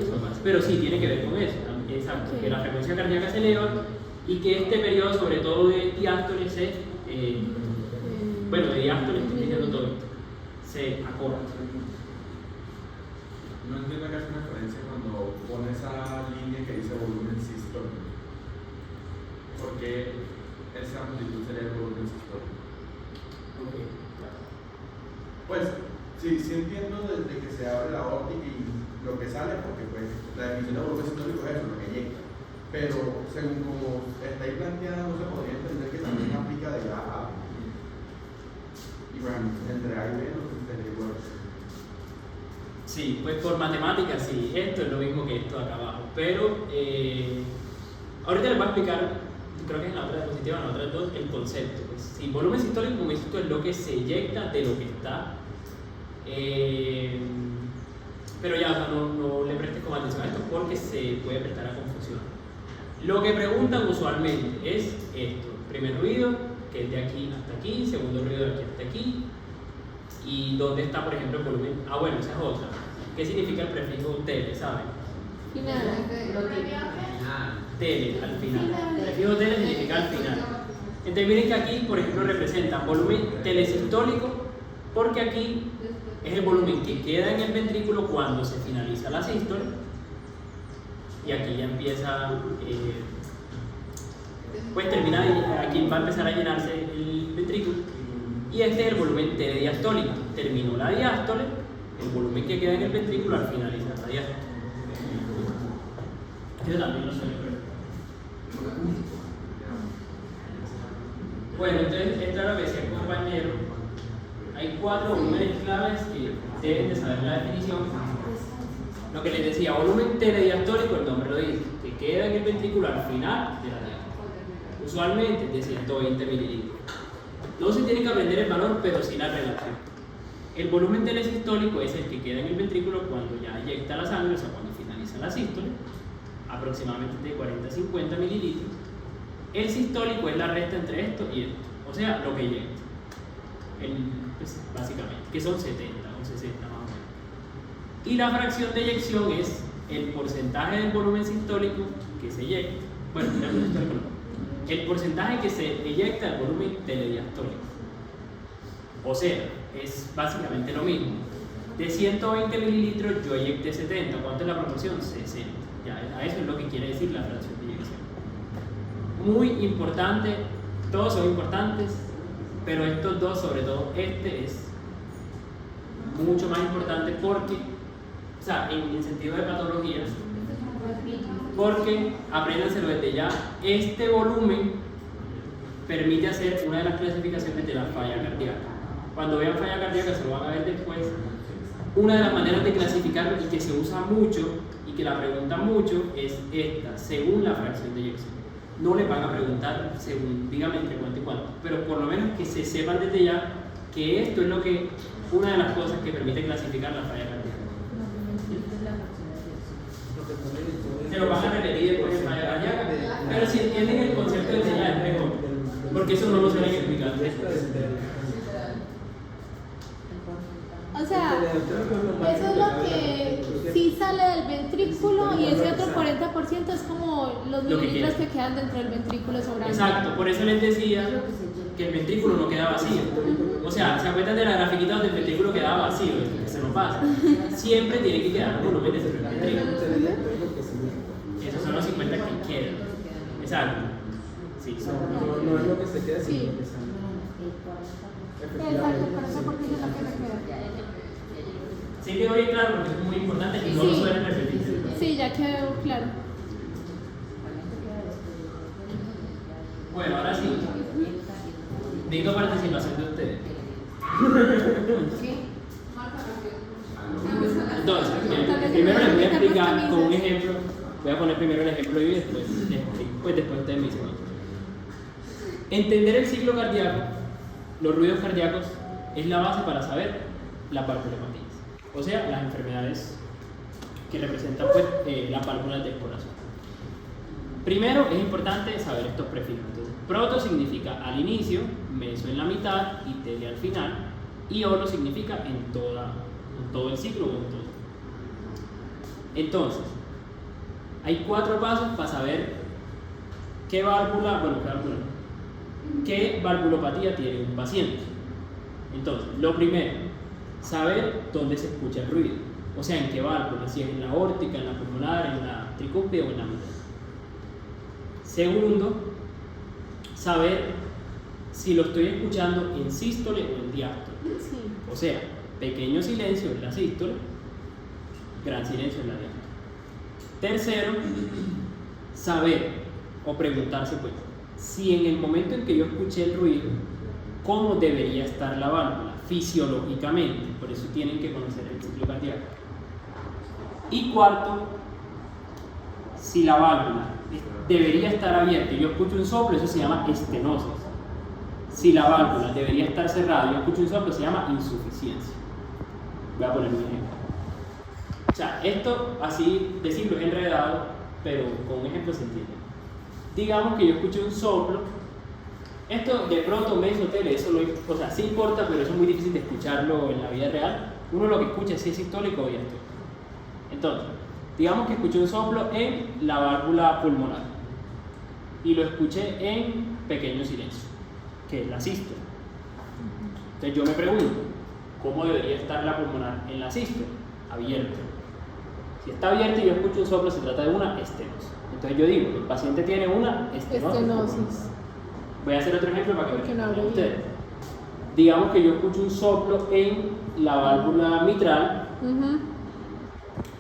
eso pase. Pero sí, tiene que ver con eso, exacto, que la frecuencia cardíaca se eleva y que este periodo, sobre todo de diástole, bueno, de diástole estoy diciendo todo esto, se acorta. No entiendo que hace una referencia cuando pone esa línea que dice volumen sistólico. ¿Por qué esa amplitud sería el volumen sistólico? Okay. Pues, sí entiendo desde que se abre la óptica y lo que sale, porque pues la definición de volumen sistólico es eso, lo que llega. Pero según como está ahí planteada, no se podría entender que también aplica de A a B. Y bueno, entre A y B no se entendería igual. Sí, pues por matemáticas sí, esto es lo mismo que esto acá abajo, pero ahorita les voy a explicar, creo que es en la otra diapositiva, en la otra dos, el concepto. Pues, sí, volumen sistólico, como esto es lo que se eyecta de lo que está, pero ya, o sea, no le prestes como atención a esto porque se puede prestar a confusión. Lo que preguntan usualmente es esto: primer ruido, que es de aquí hasta aquí; segundo ruido, de aquí hasta aquí. ¿Y dónde está, por ejemplo, el volumen? Ah, bueno, esa es otra. ¿Qué significa el prefijo tele, saben? Final. Tele, al final. El prefijo tele significa al final. Entonces miren que aquí, por ejemplo, representan volumen telesistólico, porque aquí es el volumen que queda en el ventrículo cuando se finaliza la sístole. Y aquí ya empieza, pues termina, aquí va a empezar a llenarse el ventrículo. Y este es el volumen telediastólico. Terminó la diástole, el volumen que queda en el ventrículo al finalizar la diástole. Yo también lo suelo ver. Bueno, entonces, esto es lo que decía el compañero. Hay 4 volúmenes claves que deben de saber la definición. Lo que les decía, volumen telediastólico, el nombre lo dice, que queda en el ventrículo al final de la diástole. Usualmente de 120 mililitros. No se tiene que aprender el valor, pero sí la relación. El volumen telesistólico es el que queda en el ventrículo cuando ya eyecta la sangre, o sea, cuando finaliza la sístole, aproximadamente de 40 a 50 mililitros. El sistólico es la resta entre esto y esto, o sea, lo que eyecta. Pues, básicamente, que son 70 o 60 más o menos. Y la fracción de eyección es el porcentaje del volumen sistólico que se eyecta. Bueno, el volumen sistólico no. El porcentaje que se eyecta al volumen telediastólico. O sea, es básicamente lo mismo. De 120 mililitros yo eyecté 70. ¿Cuánto es la proporción? 60. Ya, a eso es lo que quiere decir la fracción de eyección. Muy importante, todos son importantes, pero estos dos, sobre todo este, es mucho más importante porque, o sea, en el sentido de patología, porque apréndanselo desde ya, este volumen permite hacer una de las clasificaciones de la falla cardíaca. Cuando vean falla cardíaca, se lo van a ver después. Una de las maneras de clasificarlo y que se usa mucho y que la preguntan mucho es esta, según la fracción de eyección. No les van a preguntar según, dígame entre cuánto y cuánto, pero por lo menos que se sepan desde ya que esto es una de las cosas que permite clasificar la falla cardíaca. Se lo van a repetir después de falla cardíaca, pero si entienden el concepto desde ya es mejor, porque eso no lo suelen explicar. O sea, eso es lo que sí sale del ventrículo y ese otro 40% es como los Lo que mililitros queda. que quedan dentro del ventrículo sobrando. Exacto, por eso les decía que el ventrículo no queda vacío. O sea, ¿se acuerdan de la grafiquita donde el ventrículo quedaba vacío? Que se nos pasa. Siempre tiene que quedar un volumen dentro del ventrículo. Esos son los 50 que quedan. Exacto. Sí, No es lo que se queda, sino Sí. lo que sale. Exacto, por eso porque es lo que me queda. Sí quedó bien claro porque es muy importante y no lo Sí. suelen repetir. Sí, ya quedó claro. Bueno, ahora sí. Digo participación de ustedes. Entonces, primero les voy a explicar con un ejemplo. Voy a poner primero el ejemplo y después les explico. Pues después ustedes me dicen. Entender el ciclo cardíaco, los ruidos cardíacos, es la base para saber las valvulopatías. O sea, las enfermedades que representan pues, las válvulas del corazón. Primero es importante saber estos prefijos. Entonces, proto significa al inicio, meso en la mitad y tele al final, y olo significa en todo el ciclo o en todo. Entonces, hay 4 pasos para saber qué valvulopatía tiene un paciente. Entonces, lo primero, saber dónde se escucha el ruido, o sea, en qué válvula, si es en la aórtica, en la pulmonar, en la tricúspide o en la mitad. Segundo, saber si lo estoy escuchando en sístole o en diástole. Sí. O sea, pequeño silencio en la sístole, gran silencio en la diástole. Tercero, saber o preguntarse pues, si en el momento en que yo escuché el ruido, cómo debería estar la válvula fisiológicamente. Por eso tienen que conocer el ciclo cardíaco. Y cuarto, si la válvula debería estar abierta y yo escucho un soplo, eso se llama estenosis. Si la válvula debería estar cerrada y yo escucho un soplo, se llama insuficiencia. Voy a poner un ejemplo. O sea, esto así decirlo es enredado, pero con un ejemplo se entiende. Digamos que yo escucho un soplo. Esto de proto, meso, tele, eso o sea, sí importa, pero eso es muy difícil de escucharlo en la vida real. Uno lo que escucha es si es sistólico o diastólico. Entonces, digamos que escuché un soplo en la válvula pulmonar y lo escuché en pequeño silencio, que es la sístole. Entonces yo me pregunto, ¿cómo debería estar la pulmonar en la sístole? Abierta. Si está abierta y yo escucho un soplo, se trata de una estenosis. Entonces yo digo, el paciente tiene una estenosis. Estenosis. Voy a hacer otro ejemplo para que Porque no vean abre ustedes. Digamos que yo escucho un soplo en la válvula mitral, Ujú.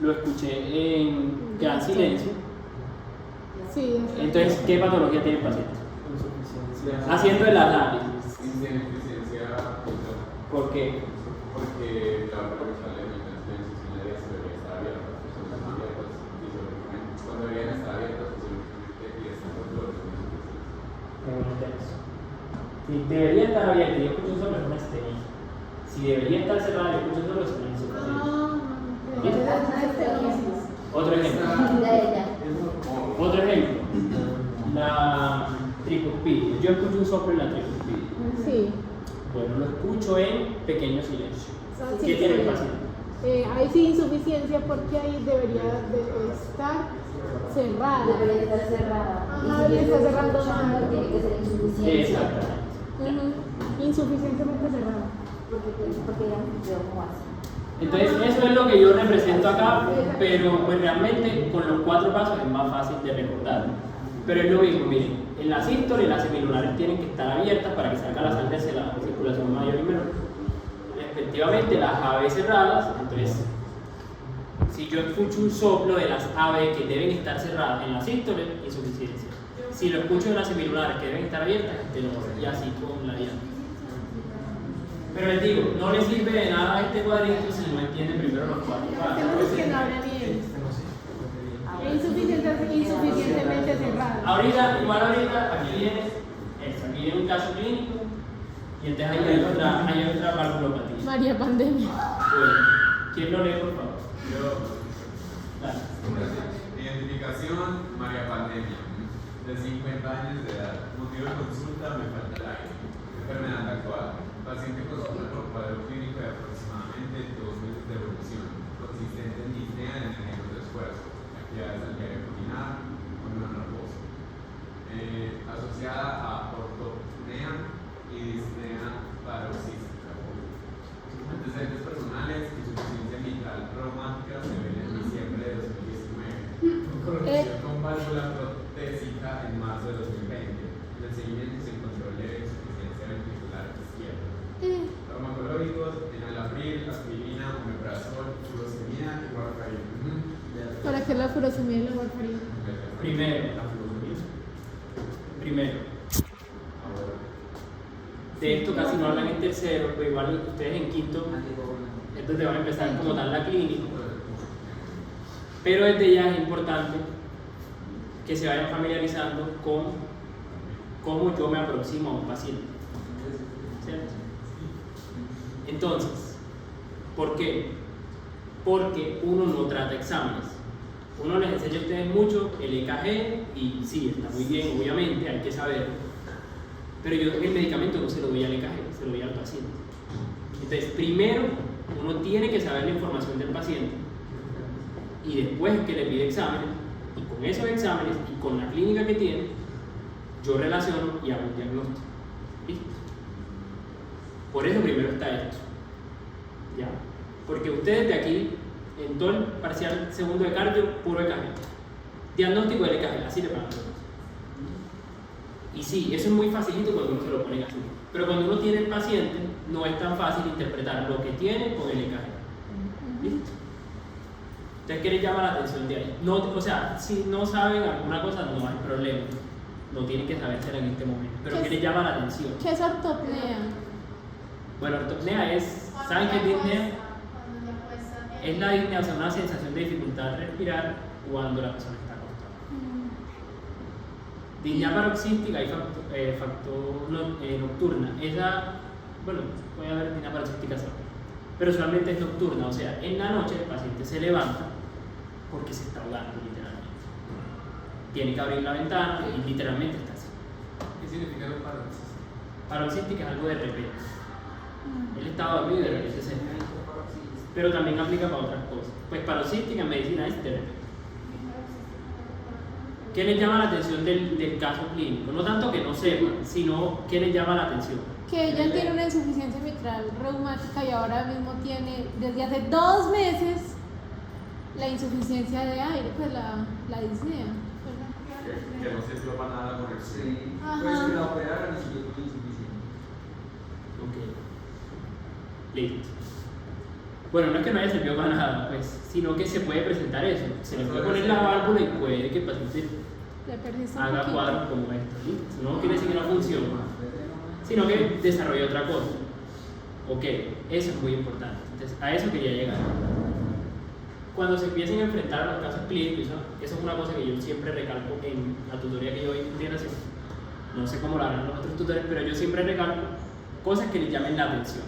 lo escuché en gran silencio. Sí. Entonces, ¿qué patología tiene el paciente? Insuficiencia. Haciendo el análisis. Insuficiencia pulmonar, Porque porque la válvula de debería estar abierta, cuando deberían estar abiertas, y están si debería estar abierta y yo escucho un soplo, es una estenosis. Si debería estar cerrada y yo escucho un soplo, es una insuficiencia. Otro ejemplo. Otro ejemplo. La tricuspide. Yo escucho un soplo en la tricuspide. Sí. Bueno, lo escucho en pequeño silencio. Sí, ¿Qué tiene el sí. paciente? Ahí sí insuficiencia porque ahí debería de estar cerrada. Debería estar cerrada. Ajá, Y si está está cerrando escuchando, mal. tiene que ser insuficiencia. Exactamente. Ujú. Insuficientemente cerrada. Porque ya veo cómo hace. Entonces, eso es lo que yo represento acá, pero pues realmente con los 4 pasos es más fácil de recordar. Pero es lo mismo, miren, en la sístole las semilunares tienen que estar abiertas para que salga la sangre hacia la circulación mayor y menor. Respectivamente, las AB cerradas, entonces, si yo escucho un soplo de las AB que deben estar cerradas en la sístole, insuficiencia. Si lo escucho de las semilulares que deben estar abiertas, y así con la diana. Pero les digo, no les sirve de nada este cuadrito si no entienden primero los cuatro pasos. Tenemos que no habla bien. Es insuficientemente cerrado. Ahorita, igual ahorita, aquí viene esto, aquí viene un caso clínico y entonces hay otra valvulopatía. María Pandemia. Bueno, ¿quién lo lee, por favor? Yo, Dale. identificación, María Pandemia, de 50 años de edad. Motivo de consulta, me falta el aire. Enfermedad actual. Paciente consulta por cuadro clínico de aproximadamente 2 meses de evolución, consistente en disnea en enemigos de esfuerzo, actividades al diario combinada, con una nervosa. Asociada a ortopnea y disnea paroxística. Antecedentes personales, insuficiencia mitral traumática, se ven en diciembre de 2019. Corrección con válvula protésica en marzo de 2020. En el seguimiento se encontró leve insuficiencia ventricular izquierda. Farmacológicos, enalapril, aspirina, omeprazol, furosemida y warfarina. ¿Para qué la furosemida y la warfarina? Primero. De esto casi no hablan en tercero, pero igual ustedes en quinto es donde van a empezar como tal la clínica. Pero desde ya es importante que se vayan familiarizando con cómo yo me aproximo a un paciente. ¿Cierto? Entonces, ¿por qué? Porque uno no trata exámenes. Uno les enseña a ustedes mucho el EKG y sí, está muy bien, obviamente, hay que saberlo. Pero yo el medicamento no se lo doy al EKG, se lo doy al paciente. Entonces, primero, uno tiene que saber la información del paciente y después que le pide exámenes, y con esos exámenes y con la clínica que tiene, yo relaciono y hago un diagnóstico. ¿Listo? Por eso primero está esto. ¿Ya? Porque ustedes de aquí, en todo el parcial segundo de cardio, puro EKG. Diagnóstico del EKG, así le pagan. Y sí, eso es muy facilito cuando uno se lo pone así. Pero cuando uno tiene el paciente, no es tan fácil interpretar lo que tiene con el EKG. ¿Listo? Entonces, ¿qué les llama la atención de ahí? No, o sea, si no saben alguna cosa, no hay problema. No tienen que sabérsela en este momento. Pero ¿qué les llama la atención? ¿Qué es ortopnea? Bueno, ortopnea es, ¿saben qué es disnea? Es la disnea, o sea, una sensación de dificultad al respirar cuando la persona está acostada. Disnea paroxística y factor nocturna. Esa, bueno, puede haber disnea paroxística, pero usualmente es nocturna, o sea, en la noche el paciente se levanta porque se está ahogando literalmente. Tiene que abrir la ventana y literalmente está así. ¿Qué significa lo paroxística? Paroxística es algo de repente. Él estaba dormido y de repente se despertó. Pero también aplica para otras cosas. Pues paroxística en medicina es de repente. ¿Qué les llama la atención del caso clínico? No tanto que no sepan, sino ¿qué les llama la atención? Que ella tiene una insuficiencia mitral reumática y ahora mismo tiene, desde hace 2 meses, la insuficiencia de aire, pues la disnea. Que no sirvió para nada con el Sí. Ajá. Pues que la operaran y siguió con insuficiencia. Ok. Listo. Bueno, no es que no haya servido para nada, pues, sino que se puede presentar eso. Se le puede poner la válvula y puede que el paciente Le persiste un haga poquito. cuadros como estos. ¿Sí? No quiere decir que no funcione, sino que desarrolle otra cosa. Ok, eso es muy importante. Entonces, a eso quería llegar. Cuando se empiecen a enfrentar a los casos clínicos, eso es una cosa que yo siempre recalco en la tutoría que yo doy en integración. No sé cómo lo harán los otros tutores, pero yo siempre recalco cosas que les llamen la atención.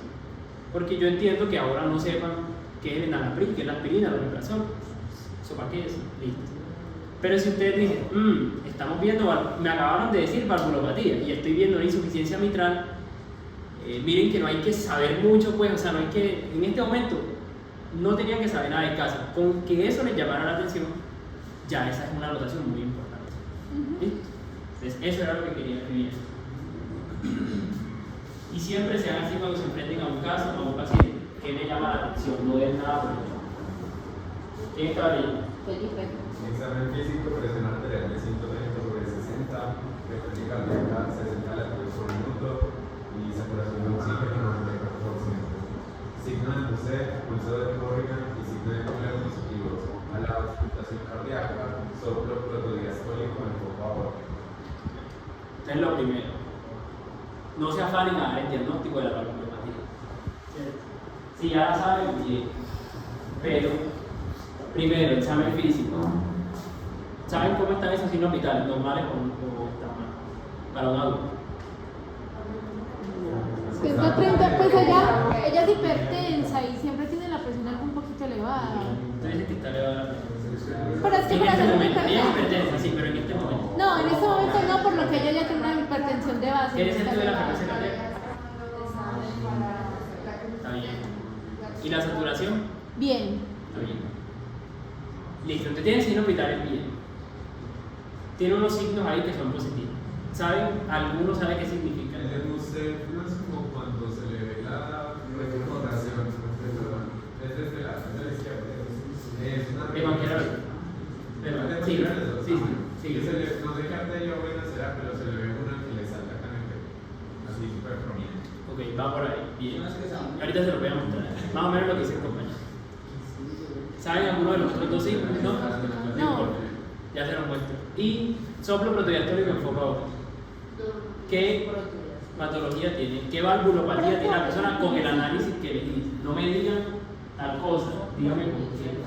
Porque yo entiendo que ahora no sepan qué es el enalapril, qué es la aspirina, el omeprazol. ¿Eso para qué es? Listo. Pero si ustedes dicen, estamos viendo, me acabaron de decir valvulopatía y estoy viendo una insuficiencia mitral, miren que no hay que saber mucho, pues, o sea, no hay que, en este momento, no tenían que saber nada de caso. Con que eso les llamara la atención, ya esa es una anotación muy importante. ¿Listo? Entonces, eso era lo que quería que vieran. Y siempre sean así cuando se enfrenten a un caso, a un paciente, que le llama la atención, no den nada por ello. ¿Quién estaba leyendo? Felipe. Examen físico, presión arterial de 130/60, frecuencia cardíaca 60 latidos por minuto y saturación de oxígeno 94%. Signo de Buset, pulso de Morgan y signo de problemas positivos. A la auscultación cardíaca, soplo protodiastólico en foco aórtico. Entonces, lo primero, no se afanen a dar el diagnóstico de la problemática. Si ya la saben, bien. Pero, primero, examen físico. ¿Saben cómo están esos signos vitales? ¿Normales o están mal? Para un adulto. 130, pues ella es hipertensa y siempre tiene la presión un poquito elevada. Entonces dice que está elevada. Pero es que En para este ser momento, ella es hipertensa. hipertensa, sí, pero en este momento. No, en este momento no, por lo que ella ya tiene una hipertensión de base. ¿Quieres está estudio de la elevada. frecuencia cardíaca? Está bien. ¿Y la saturación? Bien. Está bien. Listo, entonces tiene signos vitales bien. Tiene unos signos ahí que son positivos. ¿Saben? ¿Alguno sabe qué significa? El hemocéfalo es como cuando se le ve la rotación, es desde la izquierda. Es una De cualquier hora. Pero, sí, sí, sí. No sé qué arteria o vena será, pero se le ve una que le salta acá en el pecho. Así súper prominente. Ok, va por ahí. Bien. Ahorita se lo voy a mostrar. Más o menos lo que dice el compañero. ¿Saben alguno de los otros dos signos? No. No. importa. Ya se lo muestro. Y soplo protodiastólico enfocado. ¿Qué patología tiene? ¿Qué valvulopatía tiene la persona con el análisis que le hice? No me digan tal cosa, dígame con qué.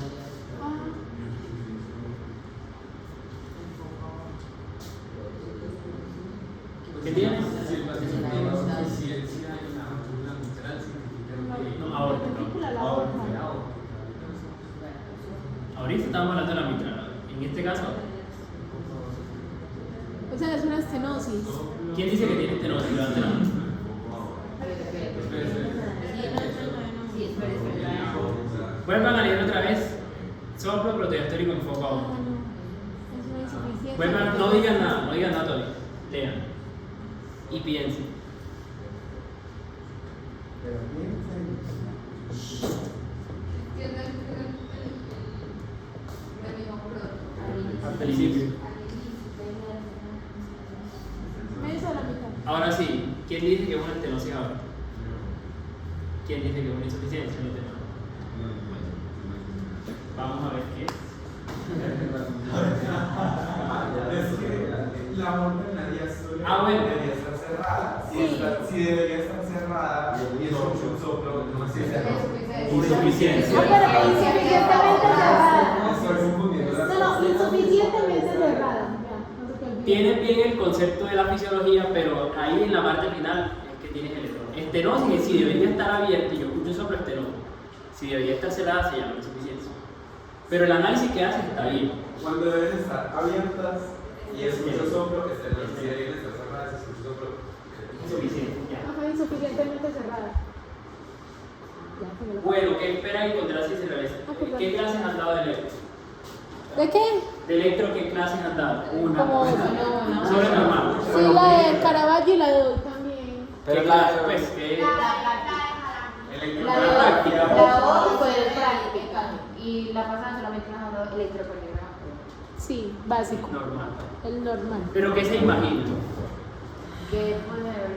¿Qué tiene? Si el paciente tiene insuficiencia en la válvula mitral, significa que No, ahora. Ahorita estamos hablando de la mitral. En este caso, O sea, es una estenosis. ¿quién dice que tiene estenosis? Levante la mano. Vuelvan a leer otra vez. Soplo protodiastólico enfocado. No, es una insuficiencia. Vuelvan, no digan nada todavía. Lean. Y piensen. Al principio. Medio a la mitad. Ahora sí, ¿quién dice que es una estenosis ahora? ¿Quién dice que es una insuficiencia? No te mando. Vamos a ver qué es. Es que la bomba en la diástole Bueno. debería estar cerrada. Sí. Si debería estar cerrada y es un soplo, no sé si Insuficiencia. Ah, pero insuficientemente cerrada. Estoy confundiendo las No, no, insuficientemente cerrada. Ya, no se te olvide. Tienes bien el concepto de la fisiología, pero ahí en la parte final es que tienes el error. Estenosis es si debería estar abierta, y yo escucho sobre estenosis. Si debería estar cerrada, se llama insuficiencia. Pero el análisis que haces está bien. Cuando deben estar abiertas y escucho soplo, si deberían estar cerradas, escucho soplo. Insuficiencia. Ya. Ajá, insuficientemente cerrada. Ya, que me lo- Bueno, ¿qué esperan encontrar si se regresa? ¿Qué clases han dado de electro? ¿De qué? ¿De electro qué clases han dado? Una. Como Sobre normal. sí, la de Caravaggio y la de hoy también. ¿Qué clase? Pues, ¿qué? La práctica. hoy fue práctica y la pasada solamente nos han dado electrocardiograma. Sí, básico. Normal. El normal. ¿Pero qué se imagina? ¿Qué puede haber?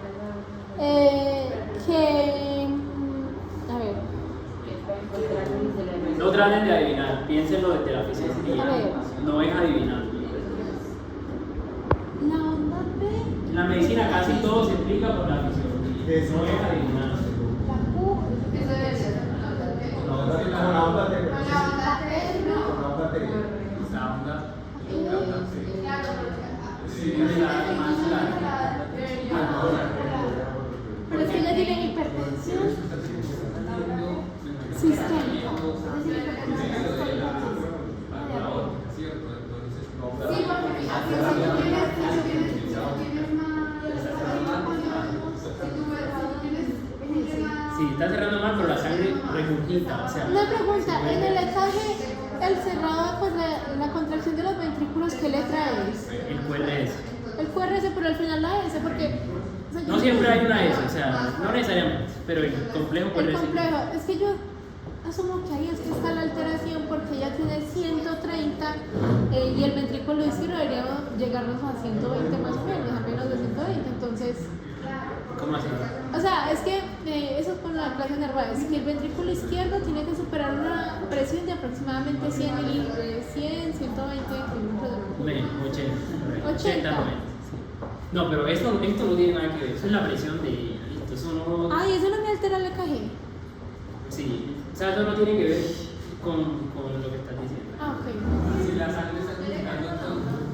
A ver, No traten de adivinar, piénsenlo desde la fisiología. A ver. No es adivinar. la onda B, En la medicina casi todo se explica por la fisiología. No es adivinar. la Q, la onda pero es que ella tiene hipertensión sistémica. ¿cierto? Entonces, Sí, está cerrando mal, pero la sangre regurgita. O sea, Una pregunta, en el EKG, el cerrado, pues la contracción de los ventrículos, ¿qué letra es? el QRS. El QRS, pero al final la S, porque... o sea, yo- No siempre hay una S, o sea, no necesariamente, pero el complejo El QRS. complejo, es que yo asumo que ahí es que está la alteración porque ella tiene 130 y el ventrículo izquierdo debería llegarnos a 120 más o menos, a menos de 120, entonces, ¿Cómo así? o sea, es que eso es con la clase nerviosa, es que el ventrículo izquierdo tiene que superar una presión de aproximadamente 100, 120 milímetros de mercurio. Menos, 80. 80. 90. No, pero esto no tiene nada que ver, eso es la presión de ella, listo, eso no... Ay, eso no me altera el EKG. Sí, o sea, eso no tiene que ver con lo que estás diciendo. Ah, ok. Si la sangre está conectando entonces,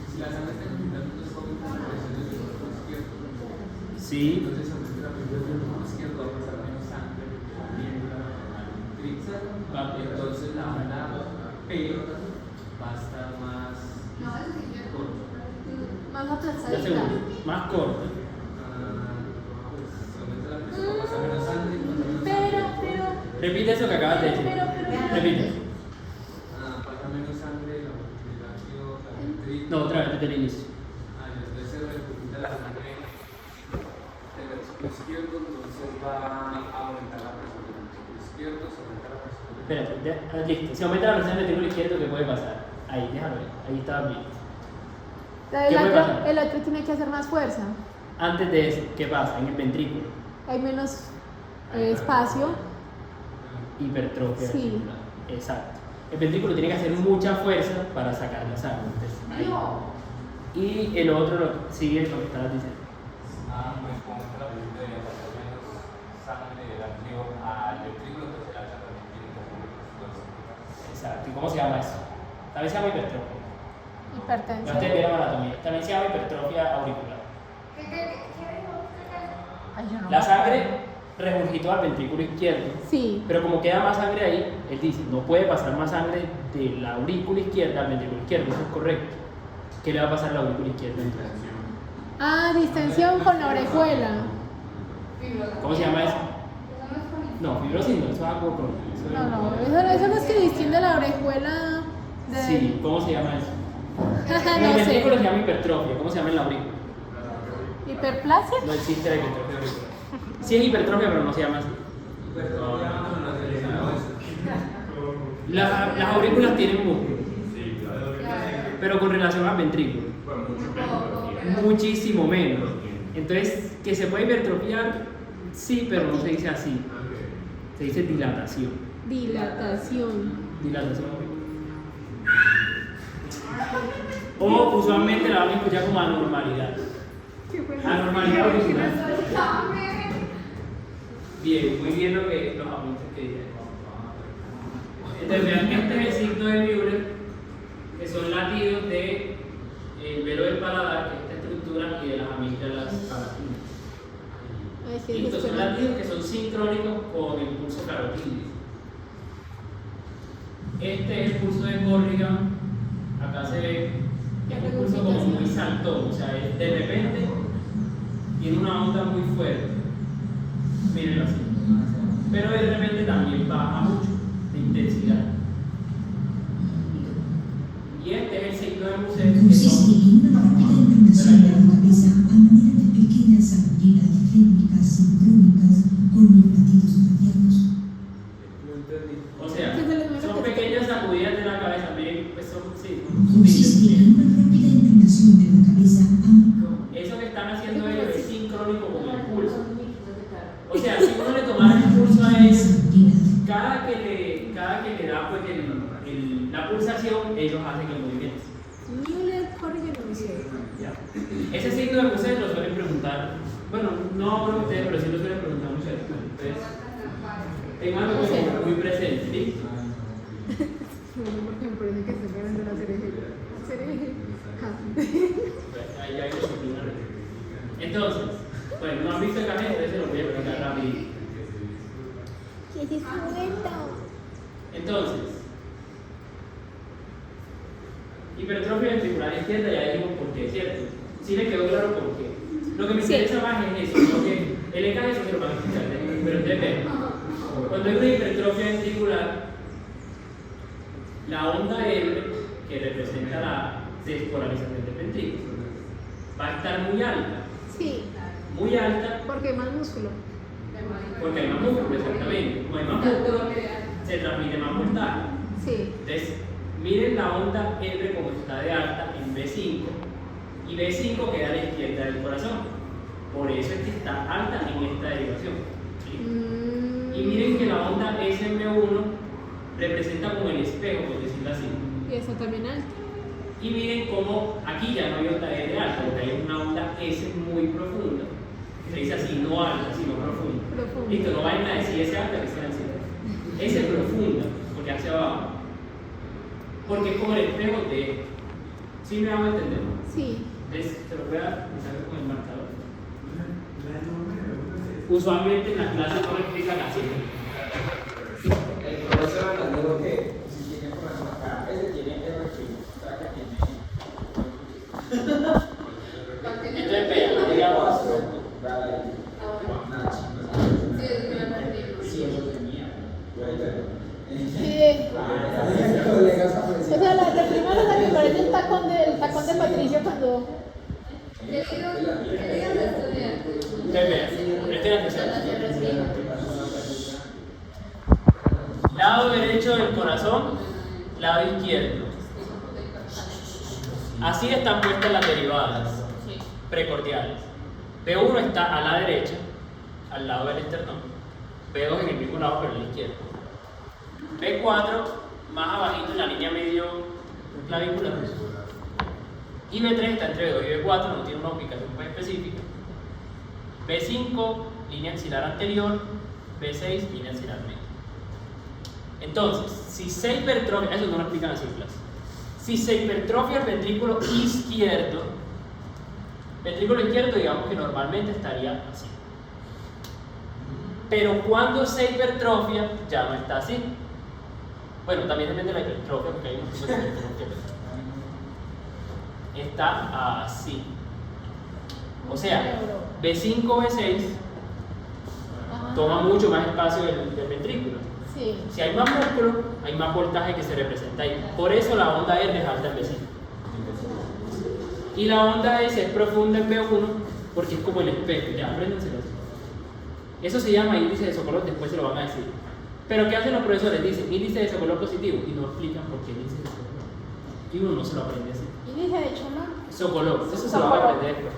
si la sangre está conectando entonces con las presiones del cuerpo izquierdo, Sí, entonces aumenta la presión del cuerpo izquierdo, va a pasar menos sangre al ventricular, entonces la vena P va a estar más corta. Más la aplastadita. segunda, más corta. Pues aumenta la presión, va a pasar menos sangre y cuando menos Pero. Repite eso que acabas de decir. Repite. pasa menos sangre, el ácido, la ventricular. No, otra vez, desde el inicio. Después se recupera la sangre del versículo izquierdo, entonces va a aumentar la presión del versículo izquierdo, se aumenta la presión del Espérate, listo. Si aumenta la presión del ventrículo izquierdo, ¿qué puede pasar? Ahí, déjalo ahí estaba bien. ¿Qué puede pasar? El otro tiene que hacer más fuerza. Antes de eso, ¿qué pasa? En el ventrículo, Hay menos espacio. hipertrofia Sí. ventricular. Exacto. El ventrículo tiene que hacer mucha fuerza para sacar la sangre. Entonces, ahí. Y el otro sigue lo que estabas diciendo. pues como está la presión de pasar menos sangre del ácido al ventrículo, entonces la sangre también tiene que hacer menos fuerza. Exacto. ¿Y cómo se llama eso? También se llama hipertrofia. Ya Hipertensión. ustedes vieron anatomía. También se llama hipertrofia auricular. Ay, yo no La me sangre acuerdo. regurgitó al ventrículo izquierdo. Sí. Pero como queda más sangre ahí, él dice, no puede pasar más sangre de la aurícula izquierda al ventrículo izquierdo. Eso es correcto. ¿Qué le va a pasar a la aurícula izquierda entonces? Ah, distensión con la orejuela. ¿Cómo se llama eso? No, fibrosis no, eso es algo con... Eso no es que distingue la orejuela de. Sí, ¿cómo se llama eso? En el No ventrículo se sé. llama hipertrofia. ¿Cómo se llama en la aurícula? ¿Hiperplasia? No existe la hipertrofia auricular. Sí es hipertrofia, pero no se llama así. Las aurículas tienen músculo, pero con relación al ventrículo, muchísimo menos. Entonces, que se puede hipertrofiar, sí, pero no se dice así. Se dice dilatación. Dilatación. Dilatación. O usualmente la van a escuchar como anormalidad. Anormalidad auricular. Bien, muy bien los apuntes que dije. Entonces vean, este es el signo de Müller, que son latidos del velo del paladar, que es esta estructura, y de las amígdalas palatinas. Ay, sí, Estos son es latidos que son sincrónicos con el pulso carotídeo. Este es el pulso de Corrigan. Acá se ve que es un pulso como muy saltón, o sea, de repente tiene una onda muy fuerte. Mírenlo así. Pero de repente también baja mucho de intensidad. Y este es el signo de Muset, que Consiste son... en una rápida inclinación de la cabeza a manera de pequeñas sacudidas rítmicas sincrónicas con los latidos cardíacos. O sea, son pequeñas sacudidas de la cabeza. Miren, pues son... Sí, Consiste en una rápida inclinación de la cabeza a eso que están haciendo ellos es sincrónico con el pulso. O sea, si uno le tomara el pulso a ellos, cada que le da pues, la pulsación, ellos hacen el movimiento. Müller, Corrigan, no sé. Ya. Ese signo de Muset lo suelen preguntar, bueno, no por ustedes, pero sí lo suelen preguntar muchas veces. Entonces, tenganlo como muy presente, ¿listo? Porque me parece que estoy ganando la cereje. Ahí hay que suprimir. Entonces, bueno, no han visto el café, entonces se lo voy a explicar rápido. ¿Qué es esto? Entonces, hipertrofia ventricular izquierda, ya dijimos por qué, ¿cierto? Sí le quedó claro por qué. Lo que me interesa más es eso, porque el EKG eso se lo van a explicar, pero ustedes ven, cuando hay una hipertrofia ventricular, la onda L, que representa la despolarización del ventrículo, va a estar muy alta. Sí, Muy alta porque hay más músculo. porque hay más músculo, exactamente. Como hay más músculo, se transmite más voltaje. Sí. Entonces, miren la onda R como está de alta en B5 y B5 queda a la izquierda del corazón. Por eso es que está alta en esta derivación. ¿Sí? Y miren que la onda SM1 representa como el espejo, por decirlo así. Y eso también alto. Y miren cómo aquí ya no hay onda R alta, porque hay una onda S muy profunda. Se dice así, no alta, sino profunda. Profunda. Listo, no vayan a decir S alta, que sea así. S profunda, porque hacia abajo. Porque es como el espejo de esto. ¿Sí me hago entender? Sí. ¿Ves? Te lo voy a usar con el marcador. Usualmente en las clases no lo explican así. El profesor nos dijo que si tiene por acá, ese tiene R primo, acá tiene. Entonces, vea, digamos. Sí, eso tenía. O sea, la de primero es la que parece el tacón de Patricio cuando... Lado derecho del corazón, lado izquierdo. Así están puestas las derivadas precordiales. P1 está a la derecha, al lado del esternón. P2 en el mismo lado, pero a la izquierda. P4 más abajito en la línea medio clavicular. Y B3 está entre B2 y B4, no tiene una ubicación muy específica. B5, línea axilar anterior. B6, línea axilar media. Entonces, si se hipertrofia, eso no lo explican así en clase. Si se hipertrofia el ventrículo izquierdo, digamos que normalmente estaría así. Pero cuando se hipertrofia, ya no está así. Bueno, también depende de la hipertrofia, porque hay un tipo de hipertrofia. Está así. O sea, B5, B6 toma mucho más espacio del ventrículo. Sí. Si hay más músculo, hay más voltaje que se representa ahí. Por eso la onda R es alta en B5. Y la onda S es profunda en B1 porque es como el espejo. Ya, apréndenselo. Eso se llama índice de Sokolov, después se lo van a decir. Pero ¿qué hacen los profesores? Dicen índice de Sokolov positivo y no explican por qué índice de Sokolov. Y uno no se lo aprende así. Índice de Cholón. Sokolov, eso se lo van a aprender después.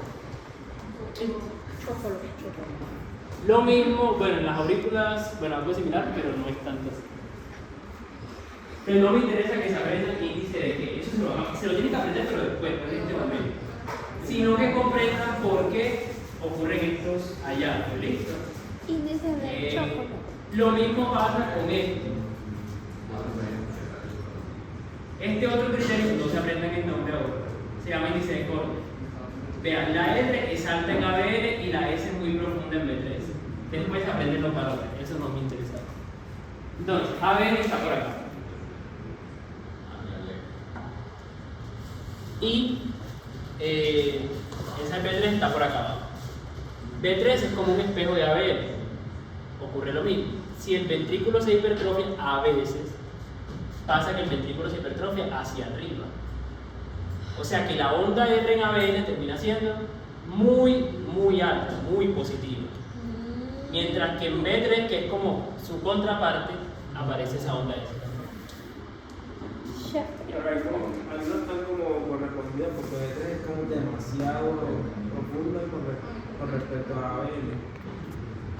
Lo mismo, bueno, en las aurículas, bueno, algo similar, pero no es tanto así. Pero no me interesa que se aprenda el índice de que eso se lo tienen que aprender, pero después, no en este momento. Sino que comprendan por qué ocurren estos hallazgos, ¿listo? Índice de chocolate. Lo mismo pasa con esto. Este otro criterio no se aprende en el nombre ahora. Se llama índice de Corner. Vean, la R es alta en ABN y la S es muy profunda en B3. Después aprenden los valores, eso no me interesa. Entonces, ABN está por acá. Y esa B3 está por acá abajo. B3 es como un espejo de ABN. Ocurre lo mismo. Si el ventrículo se hipertrofia, a veces pasa que el ventrículo se hipertrofia hacia arriba. O sea que la onda R en ABN termina siendo muy, muy alta, muy positiva. Mientras que en B3, que es como su contraparte, aparece esa onda S. Algunos están como correspondidos porque B3 es como demasiado profundo con respecto a ABN.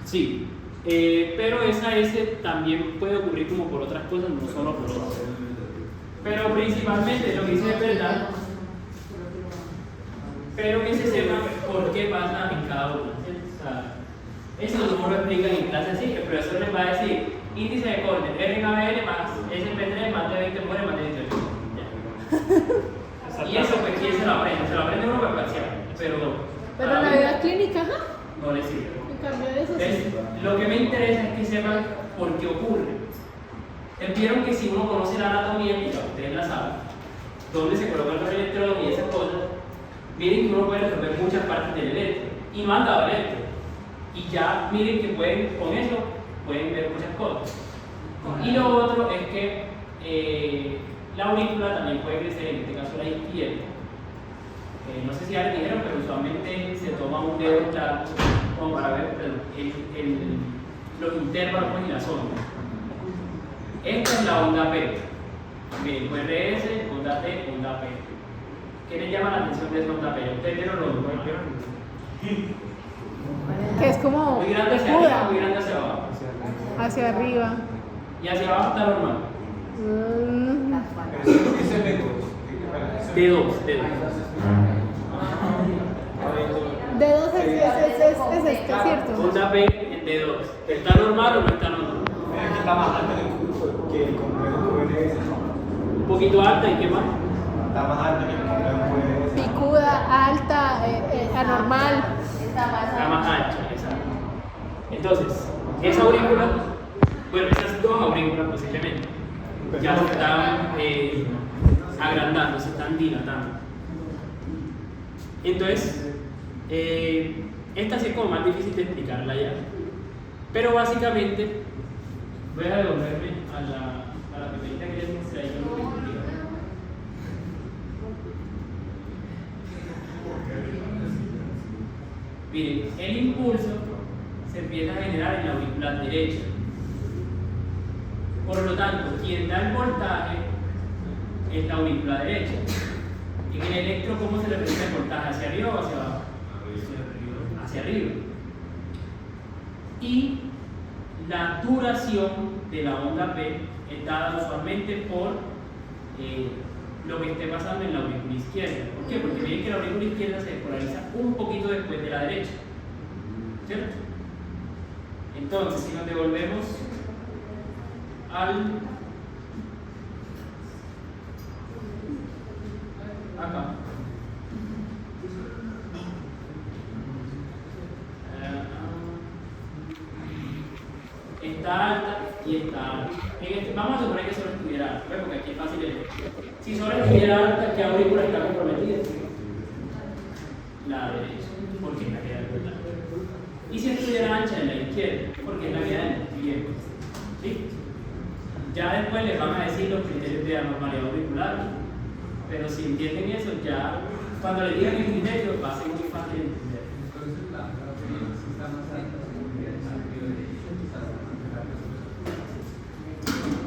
Sí, pero esa S también puede ocurrir como por otras cosas, no solo por eso. Pero principalmente lo que dice es verdad, pero que se sepa por qué pasa en cada uno. O sea, eso no lo explican en clase así, el profesor les va a decir índice de Corner, R en ABN más S en P3 más de 20 muere más de 18. Ya. Y eso pues quién se lo aprende uno para parcial, pero en la vida clínica, ajá. no le sirve. En cambio de eso Entonces, sí. lo que me interesa es que sepan por qué ocurre. Vieron que si uno conoce la anatomía, que ustedes la saben, dónde se colocan los electrodos y esas cosas, miren que uno puede resolver muchas partes del electro y no han dado electro. Y ya miren que con eso pueden ver muchas cosas. Y lo otro es que la aurícula también puede crecer, en este caso la izquierda. No sé si ya les dijeron, pero usualmente se toma un dedo claro como para ver los intervalos y las ondas. Esta es la onda P. Miren, QRS, onda T, onda P. ¿Qué les llama la atención de esa onda P? Ustedes vieron los dos. Que es como Muy grande hacia arriba, muy grande hacia abajo. hacia arriba. Y hacia abajo está normal. Pero ese es B2. D2. D2 es esto, ¿cierto? Onda P en D2. ¿Está normal o no está normal? Está más alta que el complejo QLS. Un poquito alta y qué más. Está más alta que el complejo QLS. Picuda, alta, anormal. La más ancha, exacto. Entonces, esa aurícula, bueno, esas dos aurículas posiblemente, ya se están agrandando, se están dilatando. Entonces, esta sí es como más difícil de explicarla ya. Pero básicamente, voy a devolverme a la primerita que les mostré ahí. Miren, el impulso se empieza a generar en la aurícula derecha. Por lo tanto, quien da el voltaje es la aurícula derecha. En el electro, ¿cómo se le representa el voltaje? ¿Hacia arriba o hacia abajo? Hacia arriba. Y la duración de la onda P es dada usualmente por lo que esté pasando en la aurícula izquierda. ¿Por qué? Porque miren que la aurícula izquierda se polariza un poquito después de la derecha, ¿cierto? Entonces, si nos devolvemos acá, está alta y está alta. Vamos a suponer que solo estuviera alta, porque aquí es fácil de ver. Si solo estuviera alta, ¿qué aurícula está comprometida? La derecha, porque es la que da el voltaje. Y si estuviera ancha, en la izquierda, porque es la que da el tiempo. ¿Sí? Ya después les van a decir los criterios de anormalidad auricular, pero si entienden eso, ya cuando les digan el criterio va a ser muy fácil de entender.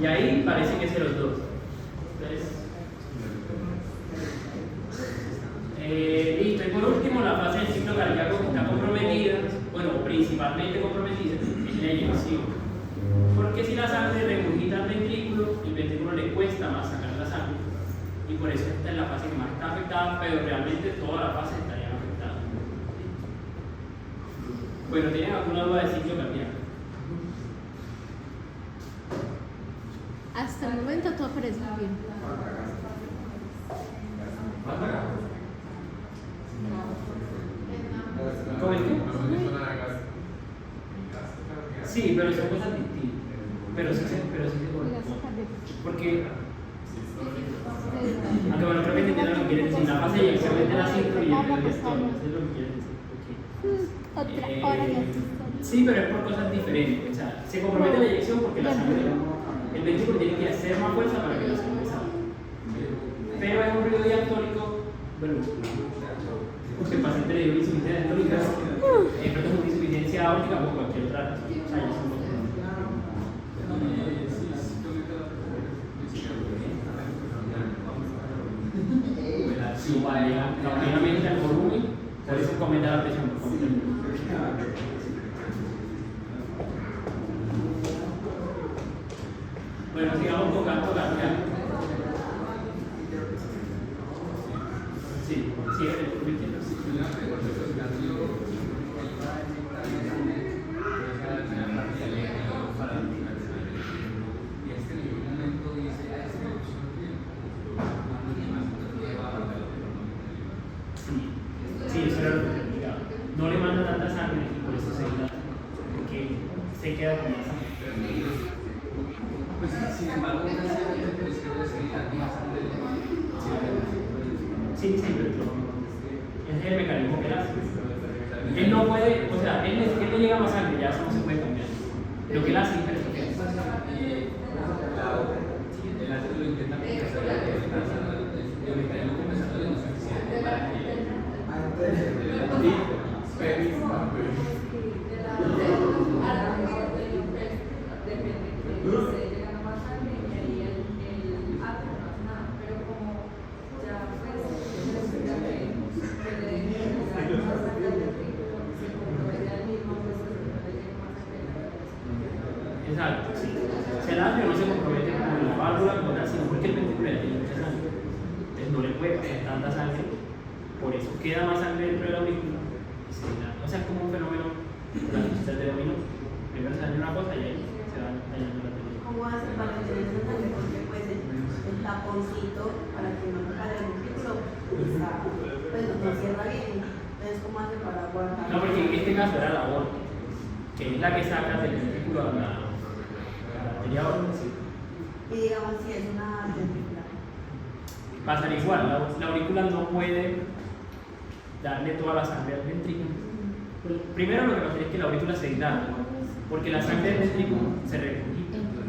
Y ahí parecen que ser los dos. Entonces, listo. Y por último, la fase del ciclo cardíaco que está comprometida, bueno, principalmente comprometida, es la eyección. Porque si la sangre regurgita al ventrículo, el ventrículo le cuesta más sacar la sangre. Y por eso esta es la fase que más está afectada, pero realmente toda la fase estaría afectada. Bueno, ¿tienen alguna duda de ciclo cardíaco? Hasta el momento todo parece bien. ¿Cómo es que? No me dijo nada de gas. Sí, pero son cosas distintas. Pero sí se porque aunque bueno, creo que entiendo lo que quieren decir. La fase de eyección es de la ciclo y el de diastole. Eso es lo que quieren decir. Otra hora ya. Sí, pero es por cosas diferentes. O sea, se compromete la eyección porque la sangre, el ventrículo tiene que hacer más fuerza para que la sangre salga. Pero es un ruido diastólico, bueno, porque el paciente le dio insuficiencia diastólica, pero es una insuficiencia aórtica por cualquier otra razón. O sea, ya son dos. Sí, obviamente al volumen, por eso comenta la presión. Bueno, sigamos con gasto cardíaco. Sí, sigue el turno. Sí, eso era lo que explicaba. No le manda tanta sangre y por eso se dilata, porque se queda con la sangre. Pues sin embargo, una serie de cuestiones que están más Sí, pero ese es el mecanismo que él hace. Él no puede, o sea, él le llega más sangre, ya eso no se puede cambiar. Lo que él hace es perfecto. el ácido lo intenta compensar el mecanismo compensatorio no es suficiente para que Exacto, sí. Se da, pero no se compromete con la válvula como tal, sino porque el ventrículo ya tiene mucha sangre. Entonces no le puede pegar. tanta sangre, por eso queda más sangre dentro de la aurícula. O sea, es como un fenómeno de las fichitas de dominó. Primero se daña una cosa y ahí se van dañando la teoría. ¿Cómo hace para tener esa sangre? Porque pues el taponcito para que no toque el ventrículo está, pues no cierra bien. Entonces, ¿cómo hace para guardar? No, porque en este caso era la aorta, que es la que saca del ventrículo a la arteria aorta. ¿Sí? Y digamos si es una ventricular. Pasa igual, la aurícula no puede darle toda la sangre al ventrículo. Primero lo que pasa es que la aurícula se dilata, porque la sangre del ventrículo se